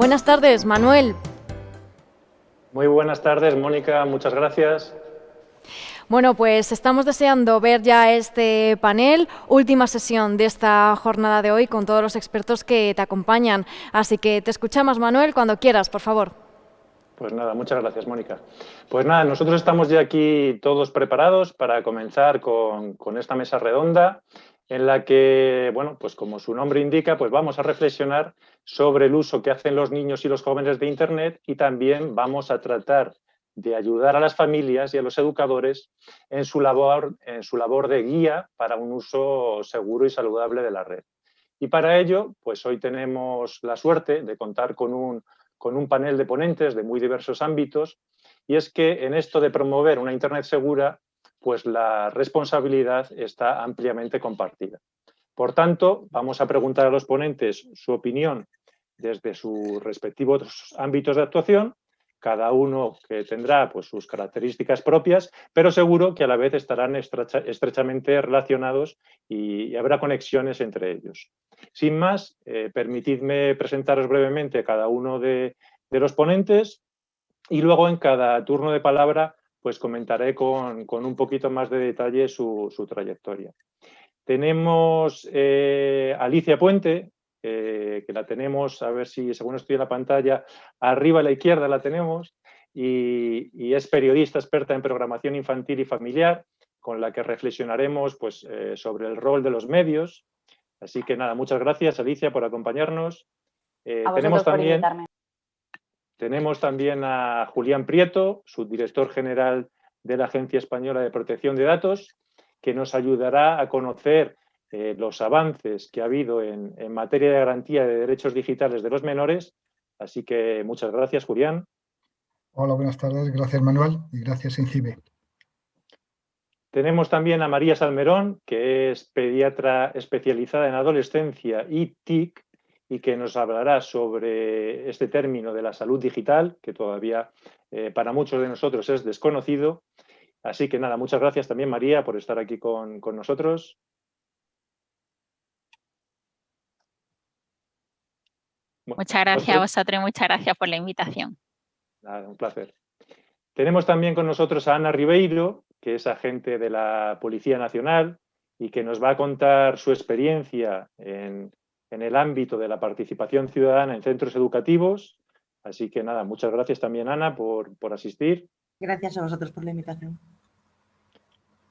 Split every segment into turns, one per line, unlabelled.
Buenas tardes, Manuel.
Muy buenas tardes, Mónica, muchas gracias.
Bueno, pues estamos deseando ver ya este panel, última sesión de esta jornada de hoy con todos los expertos que te acompañan. Así que te escuchamos, Manuel, cuando quieras, por favor.
Pues nada, muchas gracias, Mónica. Pues nada, nosotros estamos ya aquí todos preparados para comenzar con esta mesa redonda en la que, bueno, pues como su nombre indica, pues vamos a reflexionar sobre el uso que hacen los niños y los jóvenes de Internet y también vamos a tratar de ayudar a las familias y a los educadores en su labor de guía para un uso seguro y saludable de la red. Y para ello, pues hoy tenemos la suerte de contar con un panel de ponentes de muy diversos ámbitos, y es que en esto de promover una Internet segura, pues la responsabilidad está ampliamente compartida. Por tanto, vamos a preguntar a los ponentes su opinión desde sus respectivos ámbitos de actuación, cada uno que tendrá pues, sus características propias, pero seguro que a la vez estarán estrechamente relacionados y habrá conexiones entre ellos. Sin más, permitidme presentaros brevemente a cada uno de los ponentes y luego en cada turno de palabra pues comentaré con un poquito más de detalle su trayectoria. Tenemos Alicia Puente, que la tenemos, a ver si según estoy en la pantalla, arriba a la izquierda la tenemos, y es periodista experta en programación infantil y familiar, con la que reflexionaremos pues, sobre el rol de los medios. Así que nada, muchas gracias, Alicia, por acompañarnos.
A vosotros por invitarme.
Tenemos también a Julián Prieto, subdirector general de la Agencia Española de Protección de Datos, que nos ayudará a conocer los avances que ha habido en materia de garantía de derechos digitales de los menores. Así que muchas gracias, Julián.
Hola, buenas tardes. Gracias, Manuel, y gracias, INCIBE.
Tenemos también a María Salmerón, que es pediatra especializada en adolescencia y TIC, y que nos hablará sobre este término de la salud digital, que todavía para muchos de nosotros es desconocido. Así que nada, muchas gracias también, María, por estar aquí con nosotros.
Bueno, muchas gracias a vosotros y muchas gracias por la invitación.
Nada, un placer. Tenemos también con nosotros a Ana Ribeiro, que es agente de la Policía Nacional y que nos va a contar su experiencia en el ámbito de la participación ciudadana en centros educativos. Así que nada, muchas gracias también, Ana, por asistir.
Gracias a vosotros por la invitación.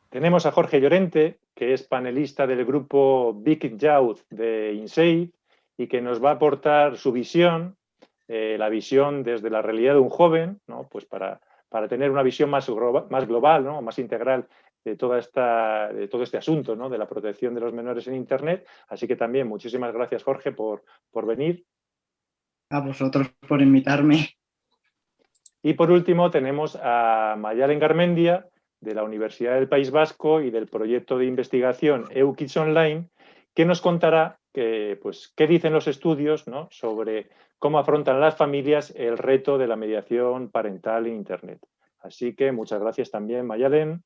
Tenemos a Jorge Llorente, que es panelista del grupo Big Youth de INSEID y que nos va a aportar su visión, la visión desde la realidad de un joven, ¿no? Pues para tener una visión más global, ¿no? Más integral de todo este asunto, ¿no? De la protección de los menores en Internet. Así que también muchísimas gracias, Jorge, por venir.
A vosotros por invitarme.
Y por último tenemos a Mayalen Garmendia, de la Universidad del País Vasco y del proyecto de investigación EUKids Online, que nos contará pues, qué dicen los estudios, ¿no? Sobre cómo afrontan las familias el reto de la mediación parental en Internet. Así que muchas gracias también, Mayalen.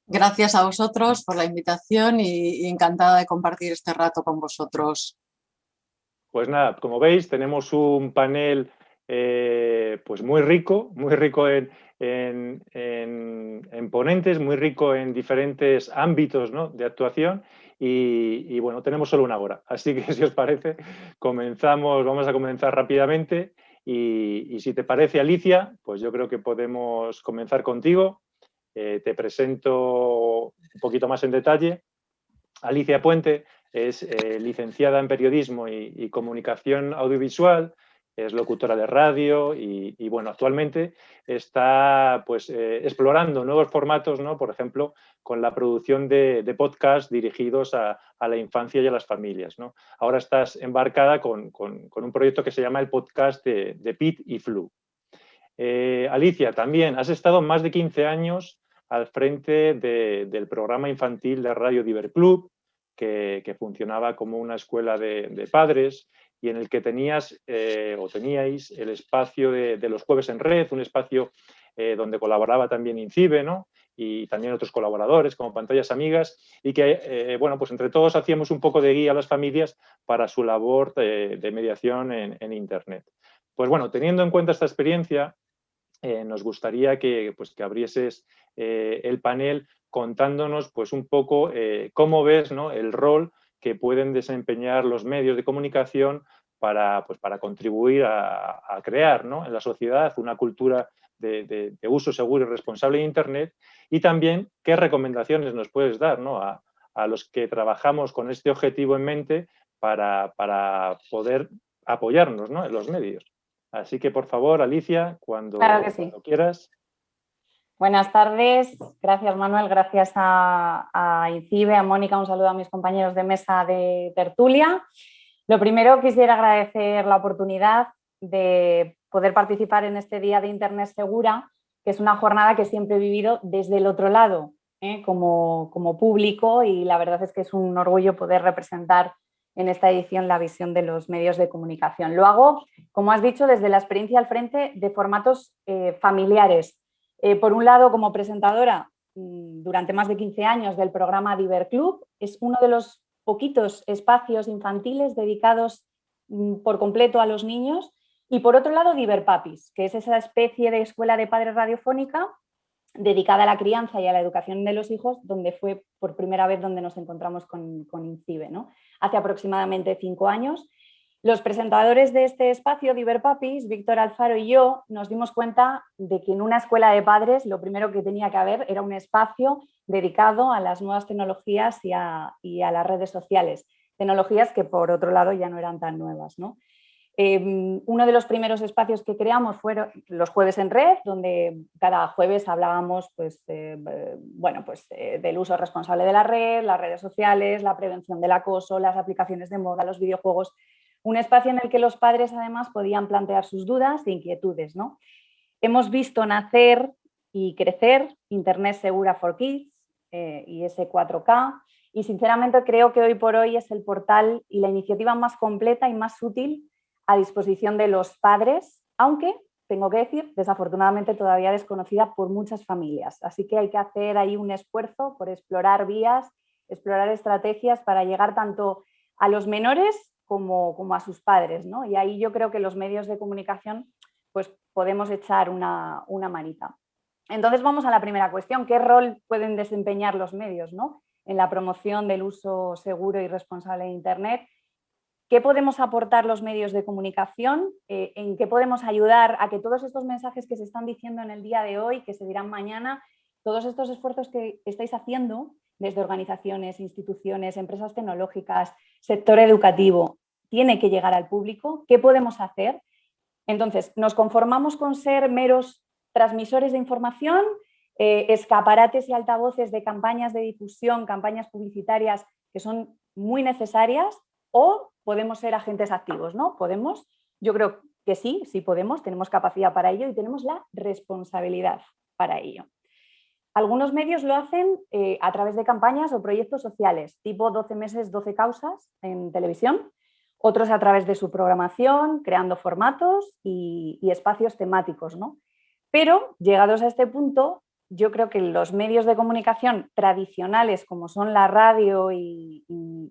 Gracias a vosotros por la invitación y encantada de compartir este rato con vosotros.
Pues nada, como veis, tenemos un panel pues muy rico en ponentes, muy rico en diferentes ámbitos, ¿no? De actuación y bueno, tenemos solo una hora. Así que si os parece, vamos a comenzar rápidamente y si te parece, Alicia, pues yo creo que podemos comenzar contigo. Te presento un poquito más en detalle. Alicia Puente es licenciada en Periodismo y Comunicación Audiovisual, es locutora de radio y bueno, actualmente está pues, explorando nuevos formatos, ¿no? Por ejemplo, con la producción de podcasts dirigidos a la infancia y a las familias, ¿no? Ahora estás embarcada con un proyecto que se llama el podcast de Pit y Flu. Alicia, también has estado más de 15 años al frente del programa infantil de Radio Diverclub, que funcionaba como una escuela de padres y en el que teníais el espacio de los jueves en red, un espacio donde colaboraba también INCIBE, ¿no? y también otros colaboradores como Pantallas Amigas, y que, bueno, pues entre todos hacíamos un poco de guía a las familias para su labor de mediación en Internet. Pues bueno, teniendo en cuenta esta experiencia, nos gustaría que abrieses el panel contándonos pues un poco cómo ves, ¿no?, el rol que pueden desempeñar los medios de comunicación para contribuir a crear, ¿no?, en la sociedad una cultura de uso seguro y responsable de Internet, y también qué recomendaciones nos puedes dar, ¿no?, a los que trabajamos con este objetivo en mente para poder apoyarnos, ¿no?, en los medios. Así que, por favor, Alicia, cuando quieras.
Buenas tardes. Gracias, Manuel. Gracias a INCIBE, a Mónica. Un saludo a mis compañeros de mesa de tertulia. Lo primero, quisiera agradecer la oportunidad de poder participar en este Día de Internet Segura, que es una jornada que siempre he vivido desde el otro lado, como público, y la verdad es que es un orgullo poder representar en esta edición la visión de los medios de comunicación. Lo hago, como has dicho, desde la experiencia al frente de formatos familiares. Por un lado, como presentadora durante más de 15 años del programa Diver Club, es uno de los poquitos espacios infantiles dedicados por completo a los niños, y por otro lado Diver Papis, que es esa especie de escuela de padres radiofónica dedicada a la crianza y a la educación de los hijos, donde fue por primera vez donde nos encontramos con INCIBE, ¿no? Hace aproximadamente 5 años. Los presentadores de este espacio, Diver Papis, Víctor Alfaro y yo, nos dimos cuenta de que en una escuela de padres lo primero que tenía que haber era un espacio dedicado a las nuevas tecnologías y a las redes sociales, tecnologías que por otro lado ya no eran tan nuevas, ¿no? Uno de los primeros espacios que creamos fueron los Jueves en Red, donde cada jueves hablábamos del uso responsable de la red, las redes sociales, la prevención del acoso, las aplicaciones de moda, los videojuegos. Un espacio en el que los padres además podían plantear sus dudas e inquietudes, ¿no? Hemos visto nacer y crecer Internet Segura for Kids y ese 4K, y sinceramente creo que hoy por hoy es el portal y la iniciativa más completa y más útil a disposición de los padres, aunque, tengo que decir, desafortunadamente todavía desconocida por muchas familias. Así que hay que hacer ahí un esfuerzo por explorar vías, explorar estrategias para llegar tanto a los menores como a sus padres, ¿no? Y ahí yo creo que los medios de comunicación pues podemos echar una manita. Entonces vamos a la primera cuestión: ¿qué rol pueden desempeñar los medios, ¿no?, en la promoción del uso seguro y responsable de Internet? ¿Qué podemos aportar los medios de comunicación? ¿En qué podemos ayudar a que todos estos mensajes que se están diciendo en el día de hoy, que se dirán mañana, todos estos esfuerzos que estáis haciendo desde organizaciones, instituciones, empresas tecnológicas, sector educativo, tiene que llegar al público? ¿Qué podemos hacer? Entonces, ¿nos conformamos con ser meros transmisores de información, escaparates y altavoces de campañas de difusión, campañas publicitarias que son muy necesarias, o podemos ser agentes activos, ¿no? ¿Podemos? Yo creo que sí, sí podemos, tenemos capacidad para ello y tenemos la responsabilidad para ello. Algunos medios lo hacen a través de campañas o proyectos sociales, tipo 12 meses, 12 causas en televisión, otros a través de su programación, creando formatos y espacios temáticos, ¿no? Pero, llegados a este punto, yo creo que los medios de comunicación tradicionales, como son la radio y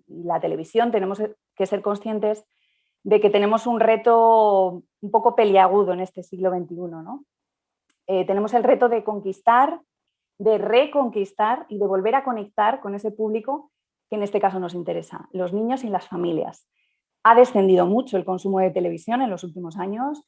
la televisión, tenemos que ser conscientes de que tenemos un reto un poco peliagudo en este siglo XXI, ¿no? Tenemos el reto de conquistar, de reconquistar y de volver a conectar con ese público que en este caso nos interesa, los niños y las familias. Ha descendido mucho el consumo de televisión en los últimos años,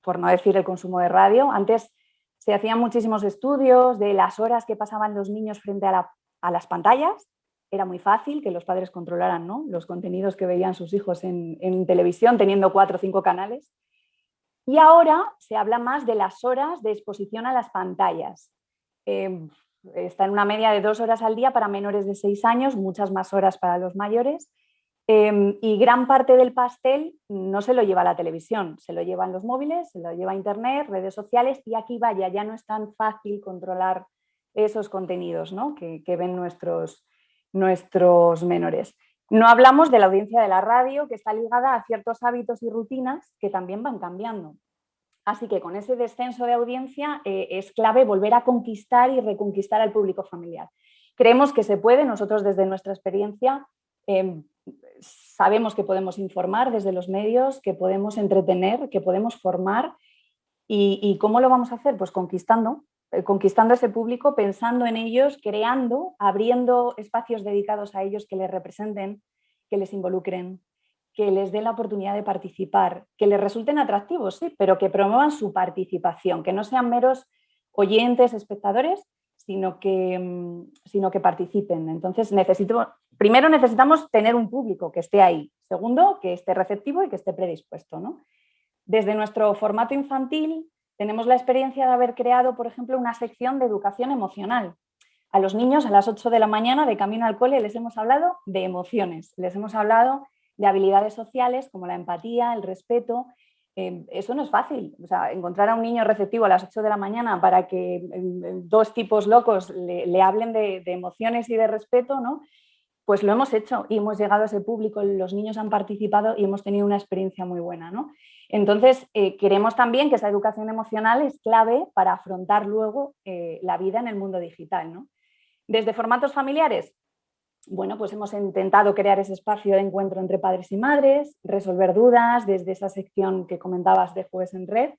por no decir el consumo de radio. Antes se hacían muchísimos estudios de las horas que pasaban los niños frente a las pantallas. Era muy fácil que los padres controlaran, ¿no?, los contenidos que veían sus hijos en televisión, teniendo 4 o 5 canales. Y ahora se habla más de las horas de exposición a las pantallas. Está en una media de 2 horas al día para menores de 6 años, muchas más horas para los mayores. Y gran parte del pastel no se lo lleva la televisión, se lo llevan los móviles, se lo lleva Internet, redes sociales, y aquí vaya, ya no es tan fácil controlar esos contenidos, ¿no?, que ven nuestros menores. No hablamos de la audiencia de la radio, que está ligada a ciertos hábitos y rutinas que también van cambiando. Así que con ese descenso de audiencia es clave volver a conquistar y reconquistar al público familiar. Creemos que se puede, nosotros desde nuestra experiencia sabemos que podemos informar desde los medios, que podemos entretener, que podemos formar. ¿Y cómo lo vamos a hacer? Pues conquistando ese público, pensando en ellos, creando, abriendo espacios dedicados a ellos que les representen, que les involucren, que les den la oportunidad de participar, que les resulten atractivos, sí, pero que promuevan su participación, que no sean meros oyentes, espectadores, sino que participen. Entonces, primero necesitamos tener un público que esté ahí. Segundo, que esté receptivo y que esté predispuesto, ¿no? Desde nuestro formato infantil tenemos la experiencia de haber creado, por ejemplo, una sección de educación emocional. A los niños a las 8 de la mañana, de camino al cole, les hemos hablado de emociones, les hemos hablado de habilidades sociales como la empatía, el respeto. Eso no es fácil. O sea, encontrar a un niño receptivo a las 8 de la mañana para que dos tipos locos le hablen de emociones y de respeto, ¿no? Pues lo hemos hecho y hemos llegado a ese público, los niños han participado y hemos tenido una experiencia muy buena, ¿no? Entonces, queremos también que esa educación emocional es clave para afrontar luego la vida en el mundo digital, ¿no? Desde formatos familiares, bueno, pues hemos intentado crear ese espacio de encuentro entre padres y madres, resolver dudas desde esa sección que comentabas de Jueves en Red,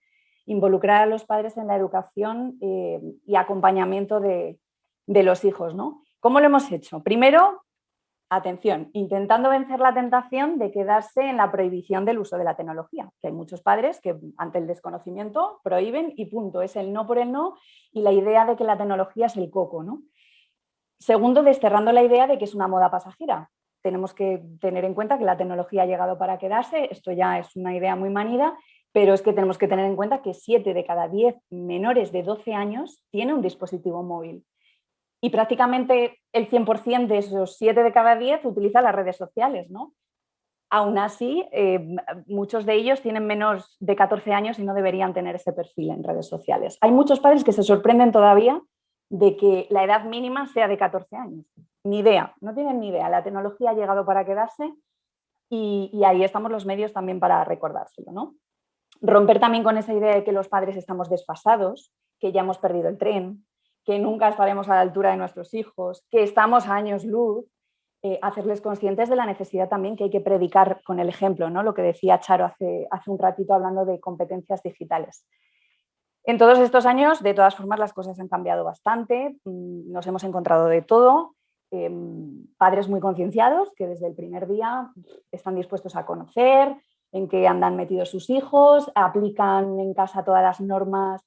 involucrar a los padres en la educación y acompañamiento de los hijos, ¿no? ¿Cómo lo hemos hecho? Primero, atención, intentando vencer la tentación de quedarse en la prohibición del uso de la tecnología, que hay muchos padres que ante el desconocimiento prohíben y punto, es el no por el no y la idea de que la tecnología es el coco, ¿no? Segundo, desterrando la idea de que es una moda pasajera. Tenemos que tener en cuenta que la tecnología ha llegado para quedarse, esto ya es una idea muy manida, pero es que tenemos que tener en cuenta que 7 de cada 10 menores de 12 años tienen un dispositivo móvil. Y prácticamente el 100% de esos 7 de cada 10 utilizan las redes sociales, ¿no? Aún así, muchos de ellos tienen menos de 14 años y no deberían tener ese perfil en redes sociales. Hay muchos padres que se sorprenden todavía de que la edad mínima sea de 14 años. Ni idea, no tienen ni idea. La tecnología ha llegado para quedarse y ahí estamos los medios también para recordárselo, ¿no? Romper también con esa idea de que los padres estamos desfasados, que ya hemos perdido el tren, que nunca estaremos a la altura de nuestros hijos, que estamos a años luz, hacerles conscientes de la necesidad también que hay que predicar con el ejemplo, ¿no? Lo que decía Charo hace un ratito hablando de competencias digitales. En todos estos años, de todas formas, las cosas han cambiado bastante, nos hemos encontrado de todo, padres muy concienciados que desde el primer día están dispuestos a conocer en qué andan metidos sus hijos, aplican en casa todas las normas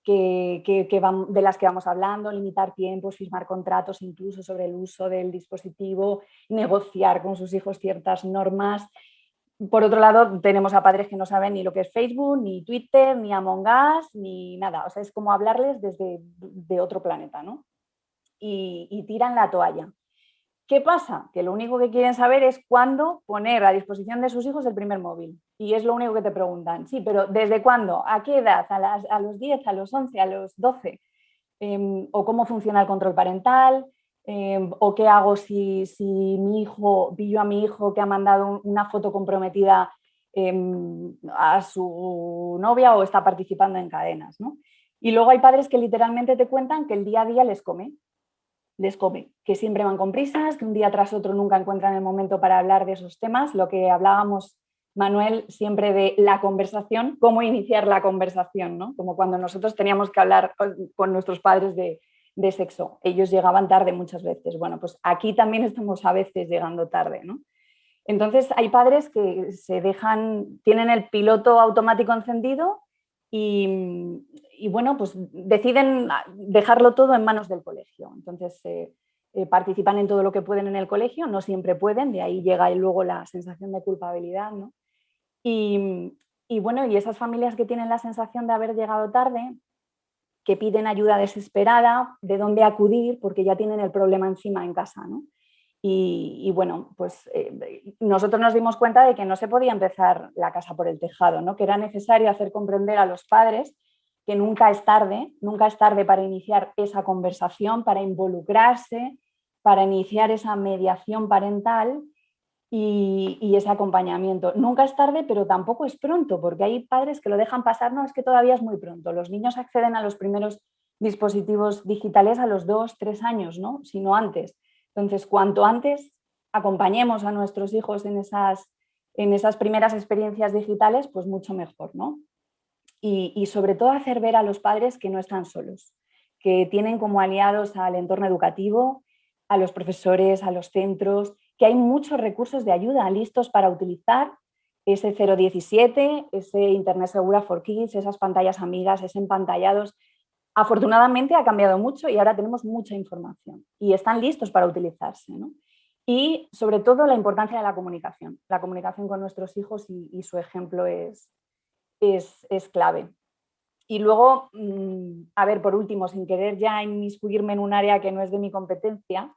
de las que vamos hablando, limitar tiempos, firmar contratos incluso sobre el uso del dispositivo, negociar con sus hijos ciertas normas. Por otro lado, tenemos a padres que no saben ni lo que es Facebook, ni Twitter, ni Among Us, ni nada. O sea, es como hablarles de otro planeta, ¿no? Y tiran la toalla. ¿Qué pasa? Que lo único que quieren saber es cuándo poner a disposición de sus hijos el primer móvil. Y es lo único que te preguntan. Sí, pero ¿desde cuándo? ¿A qué edad? ¿A los 10, a los 11, a los 12? ¿O cómo funciona el control parental? ¿O qué hago si mi hijo, pillo a mi hijo que ha mandado una foto comprometida a su novia o está participando en cadenas, ¿no? Y luego hay padres que literalmente te cuentan que el día a día les come, que siempre van con prisas, que un día tras otro nunca encuentran el momento para hablar de esos temas, lo que hablábamos, Manuel, siempre de la conversación, cómo iniciar la conversación, ¿no? Como cuando nosotros teníamos que hablar con nuestros padres de sexo, ellos llegaban tarde muchas veces. Bueno, pues aquí también estamos a veces llegando tarde, ¿no? Entonces hay padres que tienen el piloto automático encendido y bueno, pues deciden dejarlo todo en manos del colegio. Entonces participan en todo lo que pueden en el colegio, no siempre pueden, de ahí llega luego la sensación de culpabilidad, ¿no? Y bueno, y esas familias que tienen la sensación de haber llegado tarde, que piden ayuda desesperada, de dónde acudir, porque ya tienen el problema encima en casa, ¿no? Y bueno, pues nosotros nos dimos cuenta de que no se podía empezar la casa por el tejado, ¿no? Que era necesario hacer comprender a los padres que nunca es tarde para iniciar esa conversación, para involucrarse, para iniciar esa mediación parental y ese acompañamiento. Nunca es tarde, pero tampoco es pronto, porque hay padres que lo dejan pasar, no, es que todavía es muy pronto. Los niños acceden a los primeros dispositivos digitales a los 2, 3 años, ¿no? Si no antes. Entonces, cuanto antes acompañemos a nuestros hijos en esas primeras experiencias digitales, pues mucho mejor, ¿no? Y sobre todo hacer ver a los padres que no están solos, que tienen como aliados al entorno educativo, a los profesores, a los centros, que hay muchos recursos de ayuda listos para utilizar, ese 017, ese Internet Segura for Kids, esas pantallas amigas, ese empantallados. Afortunadamente ha cambiado mucho y ahora tenemos mucha información y están listos para utilizarse, ¿no? Y sobre todo la importancia de la comunicación con nuestros hijos y su ejemplo es clave. Y luego, a ver, por último, sin querer ya inmiscuirme en un área que no es de mi competencia,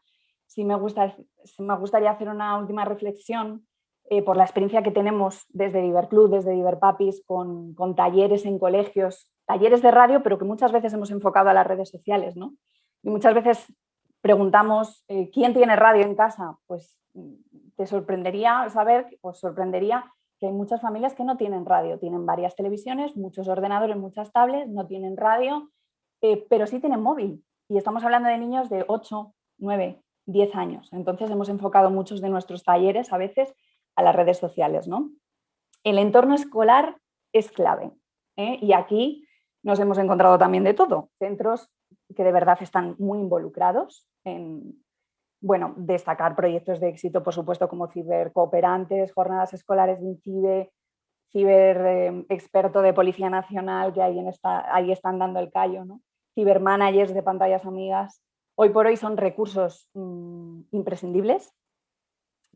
sí me gustaría hacer una última reflexión por la experiencia que tenemos desde Diverclub, desde Diverpapis, con talleres en colegios, talleres de radio, pero que muchas veces hemos enfocado a las redes sociales, ¿no? Y muchas veces preguntamos, ¿quién tiene radio en casa? Pues te sorprendería saber, os sorprendería que hay muchas familias que no tienen radio, tienen varias televisiones, muchos ordenadores, muchas tablets, no tienen radio, pero sí tienen móvil. Y estamos hablando de niños de 8, 9, 10 años. Entonces hemos enfocado muchos de nuestros talleres a veces a las redes sociales, ¿no? El entorno escolar es clave, ¿eh? Y aquí nos hemos encontrado también de todo. Centros que de verdad están muy involucrados en, bueno, destacar proyectos de éxito, por supuesto, como cibercooperantes, jornadas escolares de INCIBE, ciber experto de Policía Nacional, que ahí están dando el callo, ¿no? Cibermanagers de pantallas amigas. Hoy por hoy son recursos imprescindibles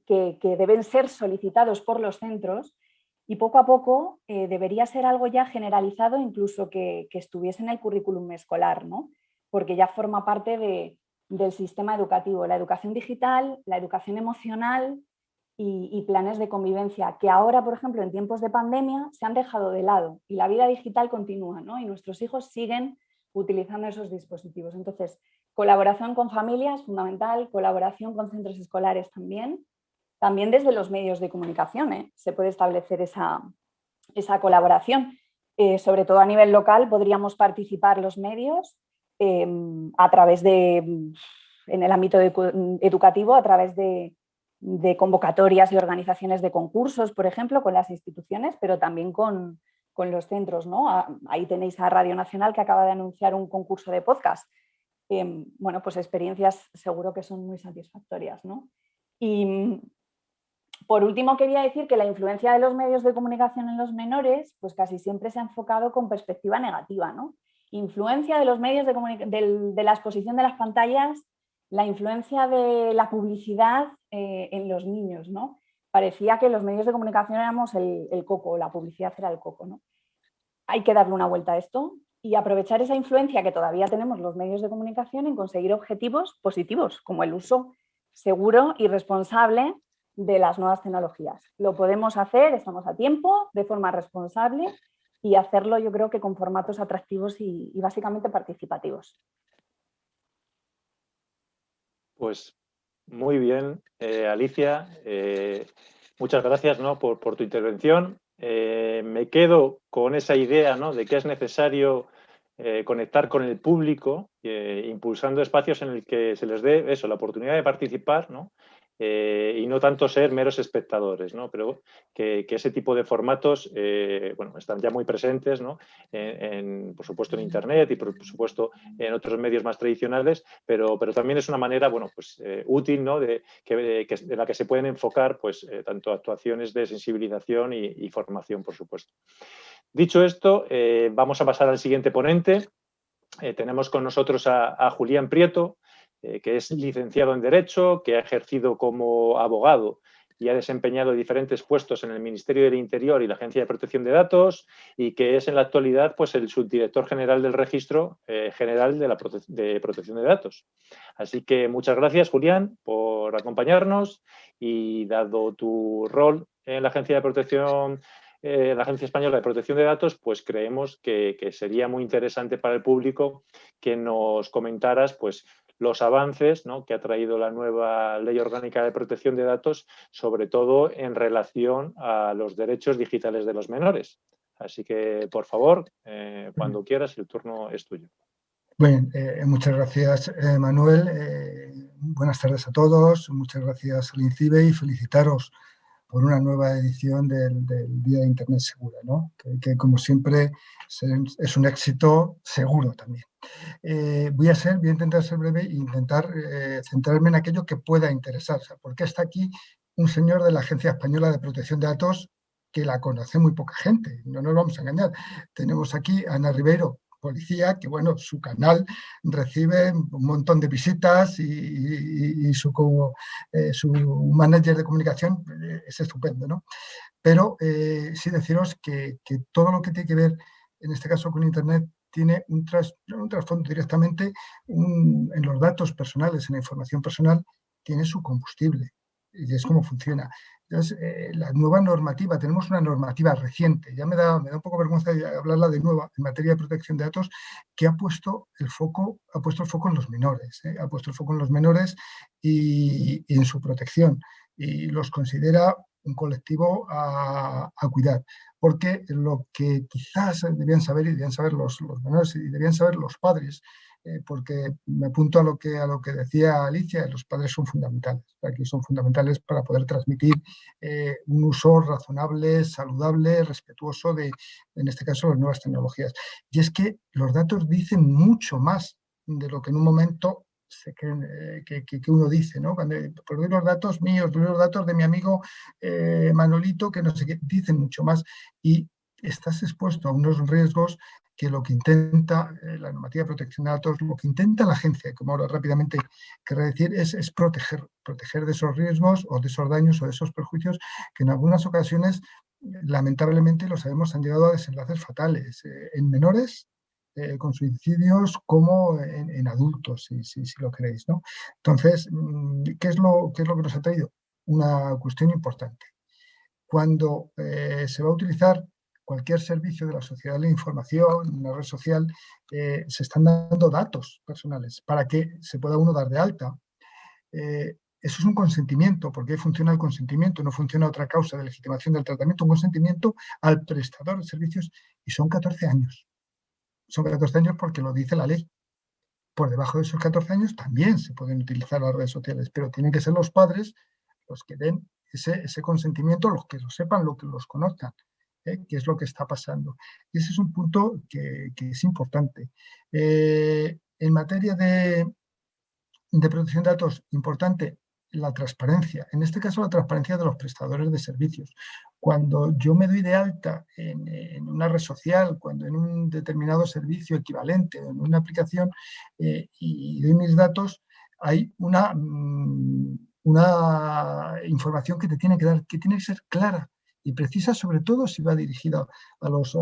que deben ser solicitados por los centros y poco a poco debería ser algo ya generalizado, incluso que estuviese en el currículum escolar, ¿no? Porque ya forma parte del sistema educativo, la educación digital, la educación emocional y planes de convivencia, que ahora, por ejemplo, en tiempos de pandemia se han dejado de lado y la vida digital continúa, ¿no? Y nuestros hijos siguen utilizando esos dispositivos. Entonces, colaboración con familias, fundamental, colaboración con centros escolares también desde los medios de comunicación, ¿eh? Se puede establecer esa colaboración. Sobre todo a nivel local podríamos participar los medios a través en el ámbito educativo, a través de convocatorias y organizaciones de concursos, por ejemplo, con las instituciones, pero también con los centros, ¿no? Ahí tenéis a Radio Nacional, que acaba de anunciar un concurso de podcast. Bueno, pues experiencias seguro que son muy satisfactorias, ¿no? Y por último, quería decir que la influencia de los medios de comunicación en los menores, pues casi siempre se ha enfocado con perspectiva negativa, ¿no? Influencia de los medios de la exposición de las pantallas, la influencia de la publicidad en los niños, ¿no? Parecía que los medios de comunicación éramos el coco, la publicidad era el coco, ¿no? Hay que darle una vuelta a esto y aprovechar esa influencia que todavía tenemos los medios de comunicación en conseguir objetivos positivos, como el uso seguro y responsable de las nuevas tecnologías. Lo podemos hacer, estamos a tiempo, de forma responsable y hacerlo yo creo que con formatos atractivos y básicamente participativos.
Pues muy bien, Alicia. Muchas gracias, ¿no? por tu intervención. Me quedo con esa idea, ¿no? de que es necesario conectar con el público, impulsando espacios en el que se les dé eso, la oportunidad de participar, ¿no? Y no tanto ser meros espectadores, ¿no? Pero que ese tipo de formatos bueno, están ya muy presentes, ¿no? Por supuesto en Internet y por supuesto en otros medios más tradicionales, pero también es una manera, bueno, pues, útil, ¿no? de la que se pueden enfocar pues, tanto actuaciones de sensibilización y formación, por supuesto. Dicho esto, vamos a pasar al siguiente ponente. Tenemos con nosotros a Julián Prieto, que es licenciado en Derecho, que ha ejercido como abogado y ha desempeñado diferentes puestos en el Ministerio del Interior y la Agencia de Protección de Datos y que es en la actualidad pues, el subdirector general del Registro General de Protección de Datos. Así que muchas gracias, Julián, por acompañarnos y dado tu rol en la Agencia la Agencia Española de Protección de Datos, pues creemos que sería muy interesante para el público que nos comentaras pues, los avances, ¿no?, que ha traído la nueva Ley Orgánica de Protección de Datos, sobre todo en relación a los derechos digitales de los menores. Así que, por favor, cuando quieras, el turno es tuyo.
Bien, muchas gracias, Manuel. Buenas tardes a todos. Muchas gracias al INCIBE y felicitaros por una nueva edición del Día de Internet Segura, ¿no? Que como siempre es un éxito seguro también. Voy a intentar ser breve e intentar centrarme en aquello que pueda interesar. O sea, ¿por qué está aquí un señor de la Agencia Española de Protección de Datos que la conoce muy poca gente? No nos vamos a engañar. Tenemos aquí a Ana Ribeiro, policía, que bueno, su canal recibe un montón de visitas y su manager de comunicación es estupendo, ¿no? Pero sí deciros que todo lo que tiene que ver, en este caso con Internet, tiene un trasfondo directamente en los datos personales, en la información personal, tiene su combustible y es cómo funciona. Entonces, la nueva normativa, tenemos una normativa reciente, ya me da un poco vergüenza hablarla de nueva, en materia de protección de datos, que ha puesto el foco en los menores, ha puesto el foco en los menores y en su protección, y los considera un colectivo a cuidar, porque lo que quizás debían saber, y debían saber los menores y debían saber los padres, porque me apunto a lo que decía Alicia, los padres son fundamentales, aquí son fundamentales para poder transmitir un uso razonable, saludable, respetuoso de, en este caso, las nuevas tecnologías. Y es que los datos dicen mucho más de lo que en un momento que uno dice, ¿no? Cuando doy los datos míos, doy los datos de mi amigo Manolito, que no sé qué, dicen mucho más y estás expuesto a unos riesgos que lo que intenta la normativa de protección de datos, lo que intenta la agencia, como ahora rápidamente querré decir, es proteger de esos riesgos o de esos daños o de esos perjuicios que en algunas ocasiones, lamentablemente, lo sabemos, han llegado a desenlaces fatales en menores, con suicidios, como en adultos, si lo queréis, ¿no? Entonces, ¿qué es lo que nos ha traído? Una cuestión importante. Cuando se va a utilizar cualquier servicio de la sociedad de la información, una red social, se están dando datos personales para que se pueda uno dar de alta. Eso es un consentimiento, porque ahí funciona el consentimiento, no funciona otra causa de legitimación del tratamiento, un consentimiento al prestador de servicios, y son 14 años. Son 14 años porque lo dice la ley. Por debajo de esos 14 años también se pueden utilizar las redes sociales, pero tienen que ser los padres los que den ese consentimiento, los que lo sepan, los que los conozcan, qué es lo que está pasando. Y ese es un punto que es importante. En materia de protección de datos, importante, la transparencia. En este caso, la transparencia de los prestadores de servicios. Cuando yo me doy de alta en una red social, cuando en un determinado servicio equivalente, en una aplicación, y doy mis datos, hay una información que te tiene que dar, que tiene que ser clara y precisa, sobre todo si va dirigida a los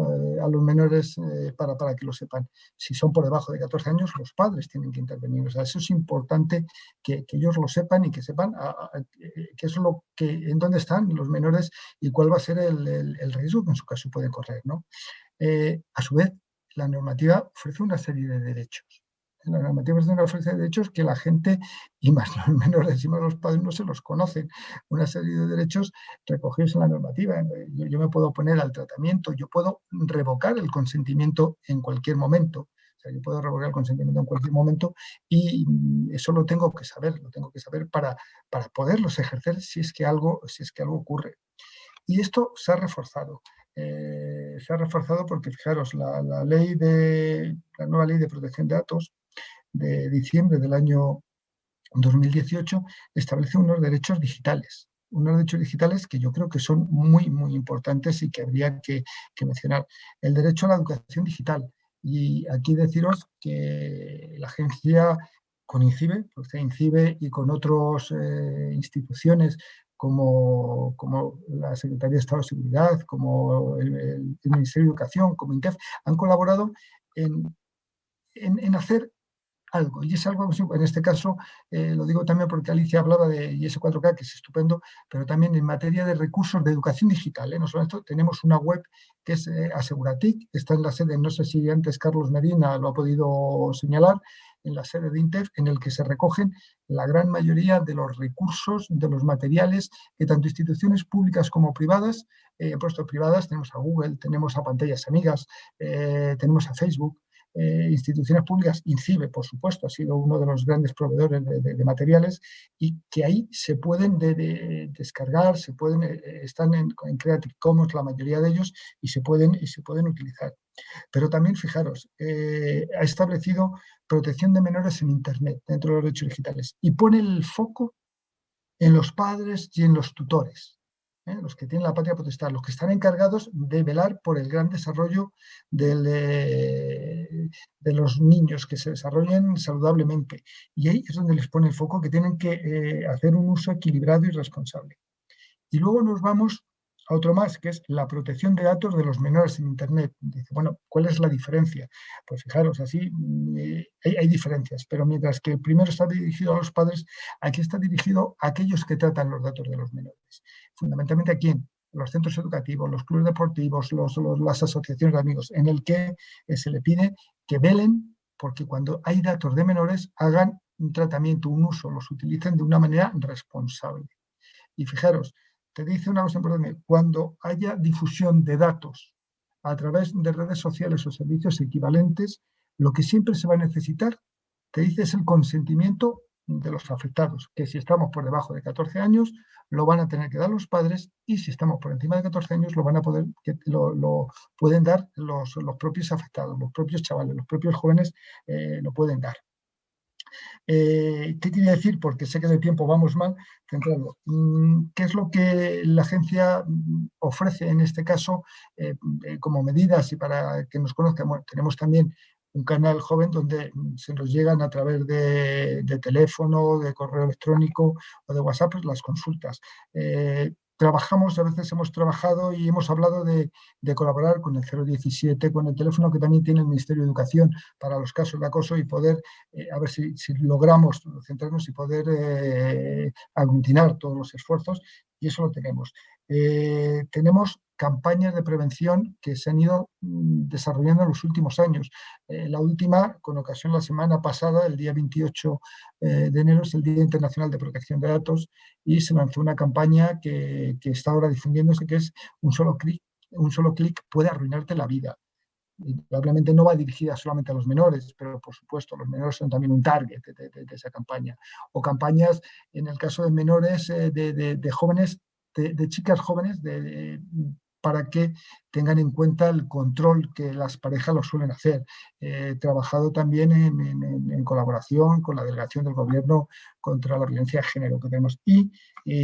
menores para que lo sepan. Si son por debajo de 14 años, los padres tienen que intervenir. O sea, eso es importante que ellos lo sepan y que sepan qué es en dónde están los menores y cuál va a ser el riesgo que en su caso puede correr, ¿no? A su vez, la normativa ofrece una serie de derechos. La normativa es una oferta de derechos que la gente, y más los menores y más los padres, no se los conocen. Una serie de derechos recogidos en la normativa. Yo me puedo oponer al tratamiento, yo puedo revocar el consentimiento en cualquier momento. O sea, yo puedo revocar el consentimiento en cualquier momento y eso lo tengo que saber para poderlos ejercer si es que algo ocurre. Y esto se ha reforzado. Se ha reforzado porque, fijaros, la nueva ley de protección de datos de diciembre del año 2018 establece unos derechos digitales que yo creo que son muy, muy importantes y que habría que mencionar. El derecho a la educación digital. Y aquí deciros que la agencia con INCIBE y con otras instituciones como la Secretaría de Estado de Seguridad, como el Ministerio de Educación, como INTEF, han colaborado en hacer algo. Y ese algo, en este caso, lo digo también porque Alicia hablaba de IS4K, que es estupendo, pero también en materia de recursos de educación digital. No solo esto, tenemos una web que es Aseguratic, está en la sede, no sé si antes Carlos Medina lo ha podido señalar, en la sede de INTEF, en el que se recogen la gran mayoría de los recursos, de los materiales que tanto instituciones públicas como privadas, puesto privadas, tenemos a Google, tenemos a Pantallas Amigas, tenemos a Facebook, instituciones públicas, INCIBE, por supuesto, ha sido uno de los grandes proveedores de materiales, y que ahí se pueden descargar, están en Creative Commons la mayoría de ellos, y se pueden utilizar. Pero también, fijaros, ha establecido protección de menores en Internet dentro de los derechos digitales y pone el foco en los padres y en los tutores, los que tienen la patria potestad, los que están encargados de velar por el gran desarrollo de los niños, que se desarrollen saludablemente. Y ahí es donde les pone el foco, que tienen que hacer un uso equilibrado y responsable. Y luego nos vamos a otro más, que es la protección de datos de los menores en Internet. Dice, bueno, ¿cuál es la diferencia? Pues fijaros, así hay diferencias, pero mientras que el primero está dirigido a los padres, aquí está dirigido a aquellos que tratan los datos de los menores. Fundamentalmente, ¿a quién? Los centros educativos, los clubes deportivos, las asociaciones de amigos, en el que se le pide que velen porque cuando hay datos de menores hagan un tratamiento, un uso, los utilicen de una manera responsable. Y fijaros, te dice una cosa importante, cuando haya difusión de datos a través de redes sociales o servicios equivalentes, lo que siempre se va a necesitar, te dice, es el consentimiento de los afectados, que si estamos por debajo de 14 años, lo van a tener que dar los padres, y si estamos por encima de 14 años, lo pueden dar los propios afectados, los propios chavales, los propios jóvenes lo pueden dar. ¿Qué quería decir? Porque sé que de tiempo vamos mal, centrarlo. ¿Qué es lo que la agencia ofrece en este caso como medidas y para que nos conozcan? Bueno, tenemos también un canal joven donde se nos llegan a través de teléfono, de correo electrónico o de WhatsApp las consultas. Trabajamos, a veces hemos trabajado y hemos hablado de colaborar con el 017, con el teléfono que también tiene el Ministerio de Educación para los casos de acoso, y poder, a ver si logramos centrarnos y poder aglutinar todos los esfuerzos, y eso lo tenemos. Tenemos campañas de prevención que se han ido desarrollando en los últimos años. La última, con ocasión la semana pasada, el día 28 de enero, es el Día Internacional de Protección de Datos, y se lanzó una campaña que está ahora difundiéndose, que es un solo clic puede arruinarte la vida. Y obviamente no va dirigida solamente a los menores, pero por supuesto los menores son también un target de esa campaña. O campañas, en el caso de menores, de jóvenes, de chicas jóvenes, para que tengan en cuenta el control que las parejas lo suelen hacer. Trabajado también en colaboración con la Delegación del Gobierno contra la Violencia de Género que tenemos. Y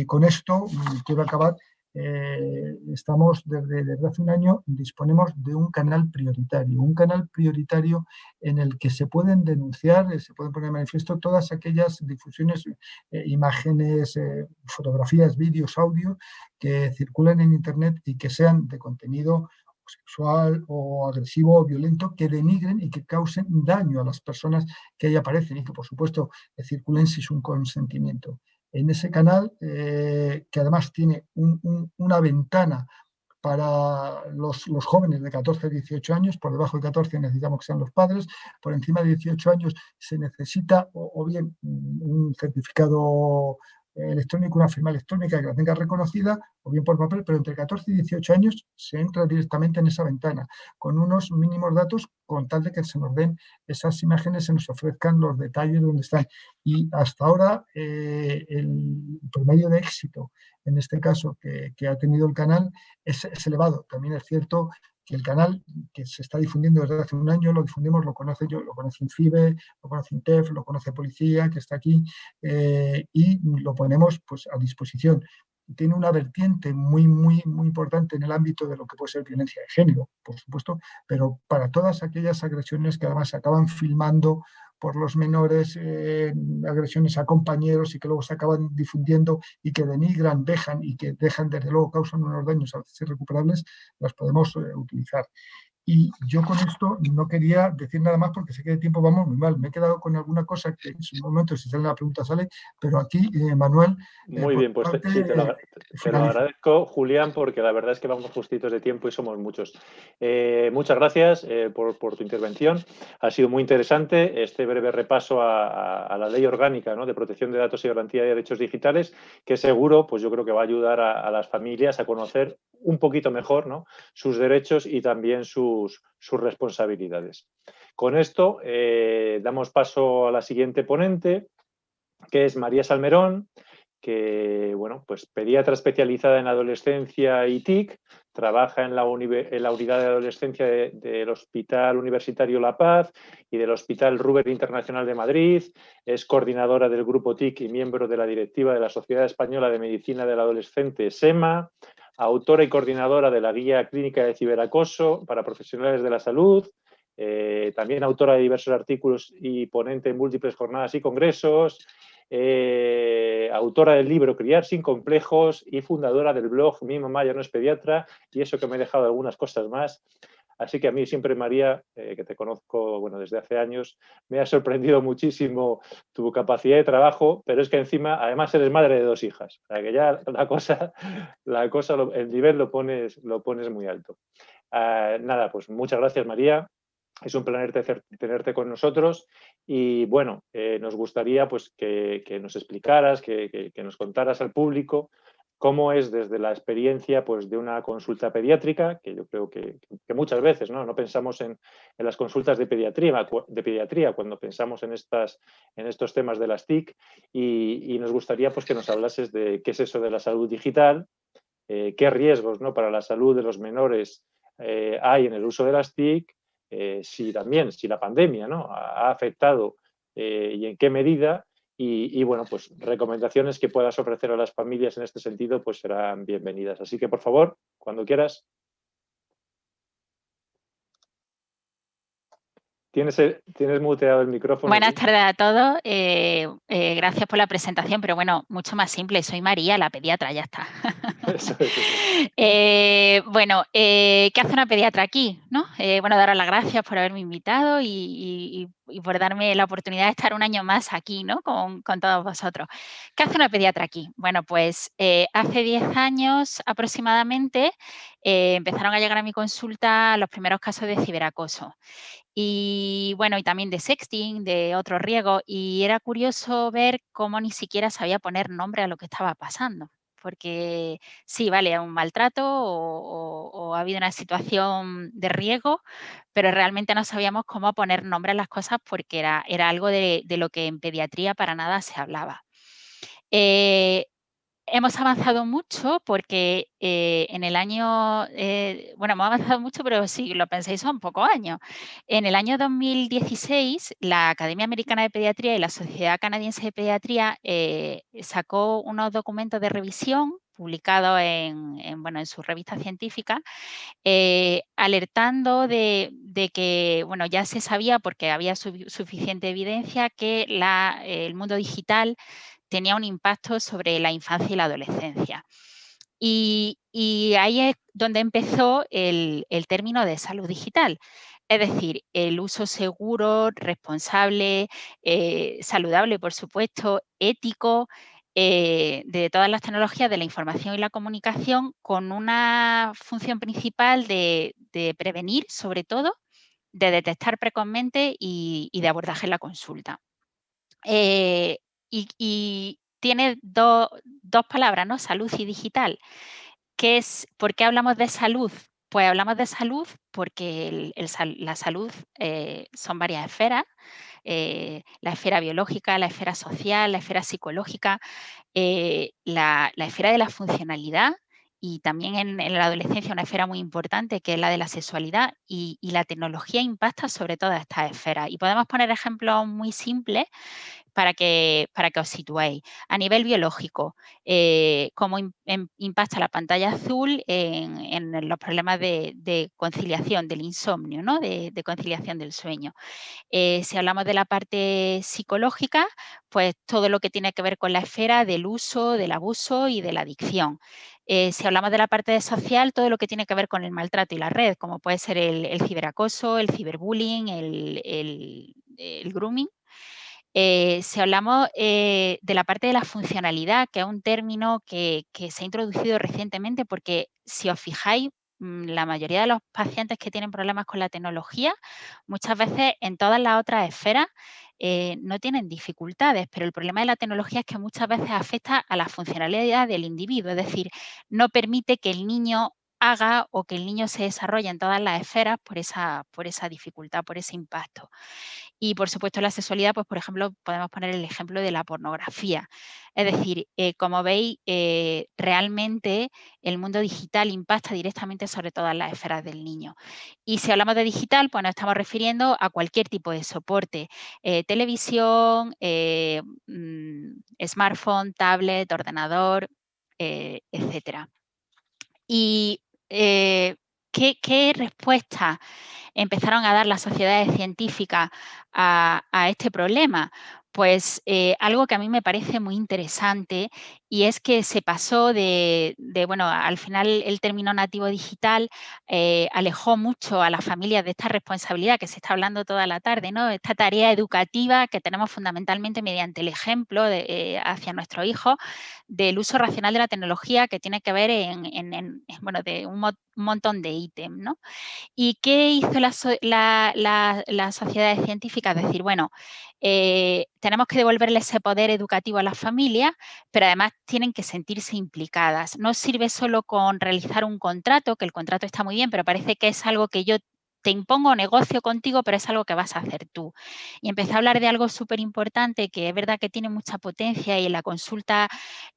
con esto quiero acabar. Estamos desde hace un año, disponemos de un canal prioritario en el que se pueden denunciar, se pueden poner de manifiesto todas aquellas difusiones, imágenes, fotografías, vídeos, audio que circulan en Internet y que sean de contenido sexual o agresivo o violento, que denigren y que causen daño a las personas que ahí aparecen, y que por supuesto circulen sin su consentimiento. En ese canal, que además tiene una ventana para los jóvenes de 14 a 18 años, por debajo de 14 necesitamos que sean los padres, por encima de 18 años se necesita o bien un certificado electrónico, una firma electrónica que la tenga reconocida, o bien por papel, pero entre 14 y 18 años se entra directamente en esa ventana, con unos mínimos datos, con tal de que se nos den esas imágenes, se nos ofrezcan los detalles de dónde están. Y hasta ahora el promedio de éxito, en este caso, que ha tenido el canal es elevado. También es cierto que el canal, que se está difundiendo desde hace un año, lo difundimos, lo conoce INCIBE, lo conoce INTEF, lo conoce Policía, que está aquí, y lo ponemos pues, a disposición. Tiene una vertiente muy importante en el ámbito de lo que puede ser violencia de género, por supuesto, pero para todas aquellas agresiones que además se acaban filmando por los menores, agresiones a compañeros y que luego se acaban difundiendo y que denigran, dejan, desde luego causan unos daños a veces irrecuperables, las podemos utilizar. Y yo con esto no quería decir nada más porque sé que de tiempo vamos muy mal. Me he quedado con alguna cosa que en su momento, si sale la pregunta, sale, pero aquí, Manuel,
Muy bien, pues sí, te lo
finalizo.
agradezco, Julián, porque la verdad es que vamos justitos de tiempo y somos muchos. Muchas gracias por tu intervención. Ha sido muy interesante este breve repaso a la Ley Orgánica, ¿no?, de Protección de Datos y Garantía de Derechos Digitales, que seguro, pues yo creo que va a ayudar a las familias a conocer un poquito mejor, ¿no?, sus derechos y también sus responsabilidades. Con esto damos paso a la siguiente ponente, que es María Salmerón, que, bueno, pues pediatra especializada en adolescencia y TIC, trabaja en la unidad de adolescencia del Hospital Universitario La Paz y del Hospital Ruber Internacional de Madrid, es coordinadora del Grupo TIC y miembro de la directiva de la Sociedad Española de Medicina del Adolescente, SEMA, autora y coordinadora de la Guía Clínica de Ciberacoso para Profesionales de la Salud, también autora de diversos artículos y ponente en múltiples jornadas y congresos, autora del libro Criar sin complejos y fundadora del blog Mi mamá ya no es pediatra, y eso que me he dejado algunas cosas más. Así que a mí siempre, María, que te conozco, bueno, desde hace años, me ha sorprendido muchísimo tu capacidad de trabajo, pero es que encima, además, eres madre de 2 hijas. O sea, que ya el nivel lo pones muy alto. Nada, pues muchas gracias, María. Es un placer tenerte con nosotros y, bueno, nos gustaría pues, que nos explicaras, que nos contaras al público cómo es desde la experiencia pues, de una consulta pediátrica, que yo creo que muchas veces no pensamos en las consultas de pediatría cuando pensamos en estos temas de las TIC, y nos gustaría pues, que nos hablases de qué es eso de la salud digital, qué riesgos, ¿no?, para la salud de los menores hay en el uso de las TIC, si la pandemia, ¿no?, ha afectado y en qué medida, y bueno, pues recomendaciones que puedas ofrecer a las familias en este sentido pues serán bienvenidas. Así que, por favor, cuando quieras. Tienes muteado el micrófono.
Buenas tardes a todos. Gracias por la presentación, pero bueno, mucho más simple. Soy María, la pediatra, ya está.
Eso es.
Bueno, ¿qué hace una pediatra aquí, ¿no? Bueno, daros las gracias por haberme invitado y por darme la oportunidad de estar un año más aquí, ¿no?, con todos vosotros. ¿Qué hace una pediatra aquí? Bueno, pues hace 10 años aproximadamente empezaron a llegar a mi consulta los primeros casos de ciberacoso. Y bueno, y también de sexting, de otros riesgos, y era curioso ver cómo ni siquiera sabía poner nombre a lo que estaba pasando, porque sí, vale, un maltrato o ha habido una situación de riesgo, pero realmente no sabíamos cómo poner nombre a las cosas porque era algo de lo que en pediatría para nada se hablaba. Hemos avanzado mucho porque en el año, bueno, hemos avanzado mucho, pero si lo pensáis son pocos años. En el año 2016, la Academia Americana de Pediatría y la Sociedad Canadiense de Pediatría sacó unos documentos de revisión publicados en su revista científica, alertando de que, bueno, ya se sabía porque había suficiente evidencia que el mundo digital tenía un impacto sobre la infancia y la adolescencia. Y ahí es donde empezó el término de salud digital, es decir, el uso seguro, responsable, saludable, por supuesto, ético, de todas las tecnologías de la información y la comunicación, con una función principal de prevenir, sobre todo, de detectar precozmente y de abordaje en la consulta. Y tiene dos palabras, ¿no?, salud y digital. ¿Por qué hablamos de salud? Pues hablamos de salud porque la salud son varias esferas, la esfera biológica, la esfera social, la esfera psicológica, la esfera de la funcionalidad, y también en la adolescencia una esfera muy importante que es la de la sexualidad, y la tecnología impacta sobre todas estas esferas. Y podemos poner ejemplos muy simples, para que os situéis. A nivel biológico, cómo impacta la pantalla azul en los problemas de conciliación, del insomnio, ¿no? de conciliación del sueño. Si hablamos de la parte psicológica, pues todo lo que tiene que ver con la esfera del uso, del abuso y de la adicción. Si hablamos de la parte social, todo lo que tiene que ver con el maltrato y la red, como puede ser el ciberacoso, el ciberbullying, el grooming. Si hablamos de la parte de la funcionalidad, que es un término que se ha introducido recientemente, porque si os fijáis, la mayoría de los pacientes que tienen problemas con la tecnología, muchas veces en todas las otras esferas no tienen dificultades, pero el problema de la tecnología es que muchas veces afecta a la funcionalidad del individuo, es decir, no permite que el niño haga o que el niño se desarrolle en todas las esferas por esa dificultad, por ese impacto. Y, por supuesto, la sexualidad, pues, por ejemplo, podemos poner el ejemplo de la pornografía. Es decir, como veis, realmente el mundo digital impacta directamente sobre todas las esferas del niño. Y si hablamos de digital, pues nos estamos refiriendo a cualquier tipo de soporte, televisión, smartphone, tablet, ordenador, etcétera. Y, ¿qué respuesta empezaron a dar las sociedades científicas a este problema? Pues algo que a mí me parece muy interesante, y es que se pasó bueno, al final el término nativo digital alejó mucho a las familias de esta responsabilidad que se está hablando toda la tarde, ¿no? Esta tarea educativa que tenemos fundamentalmente mediante el ejemplo hacia nuestros hijos del uso racional de la tecnología, que tiene que ver bueno, de un montón de ítems, ¿no? ¿Y qué hizo las sociedades científicas? Decir, bueno, tenemos que devolverle ese poder educativo a las familias, pero además tienen que sentirse implicadas. No sirve solo con realizar un contrato, que el contrato está muy bien, pero parece que es algo que yo te impongo negocio contigo, pero es algo que vas a hacer tú. Y empecé a hablar de algo súper importante, que es verdad que tiene mucha potencia y en la consulta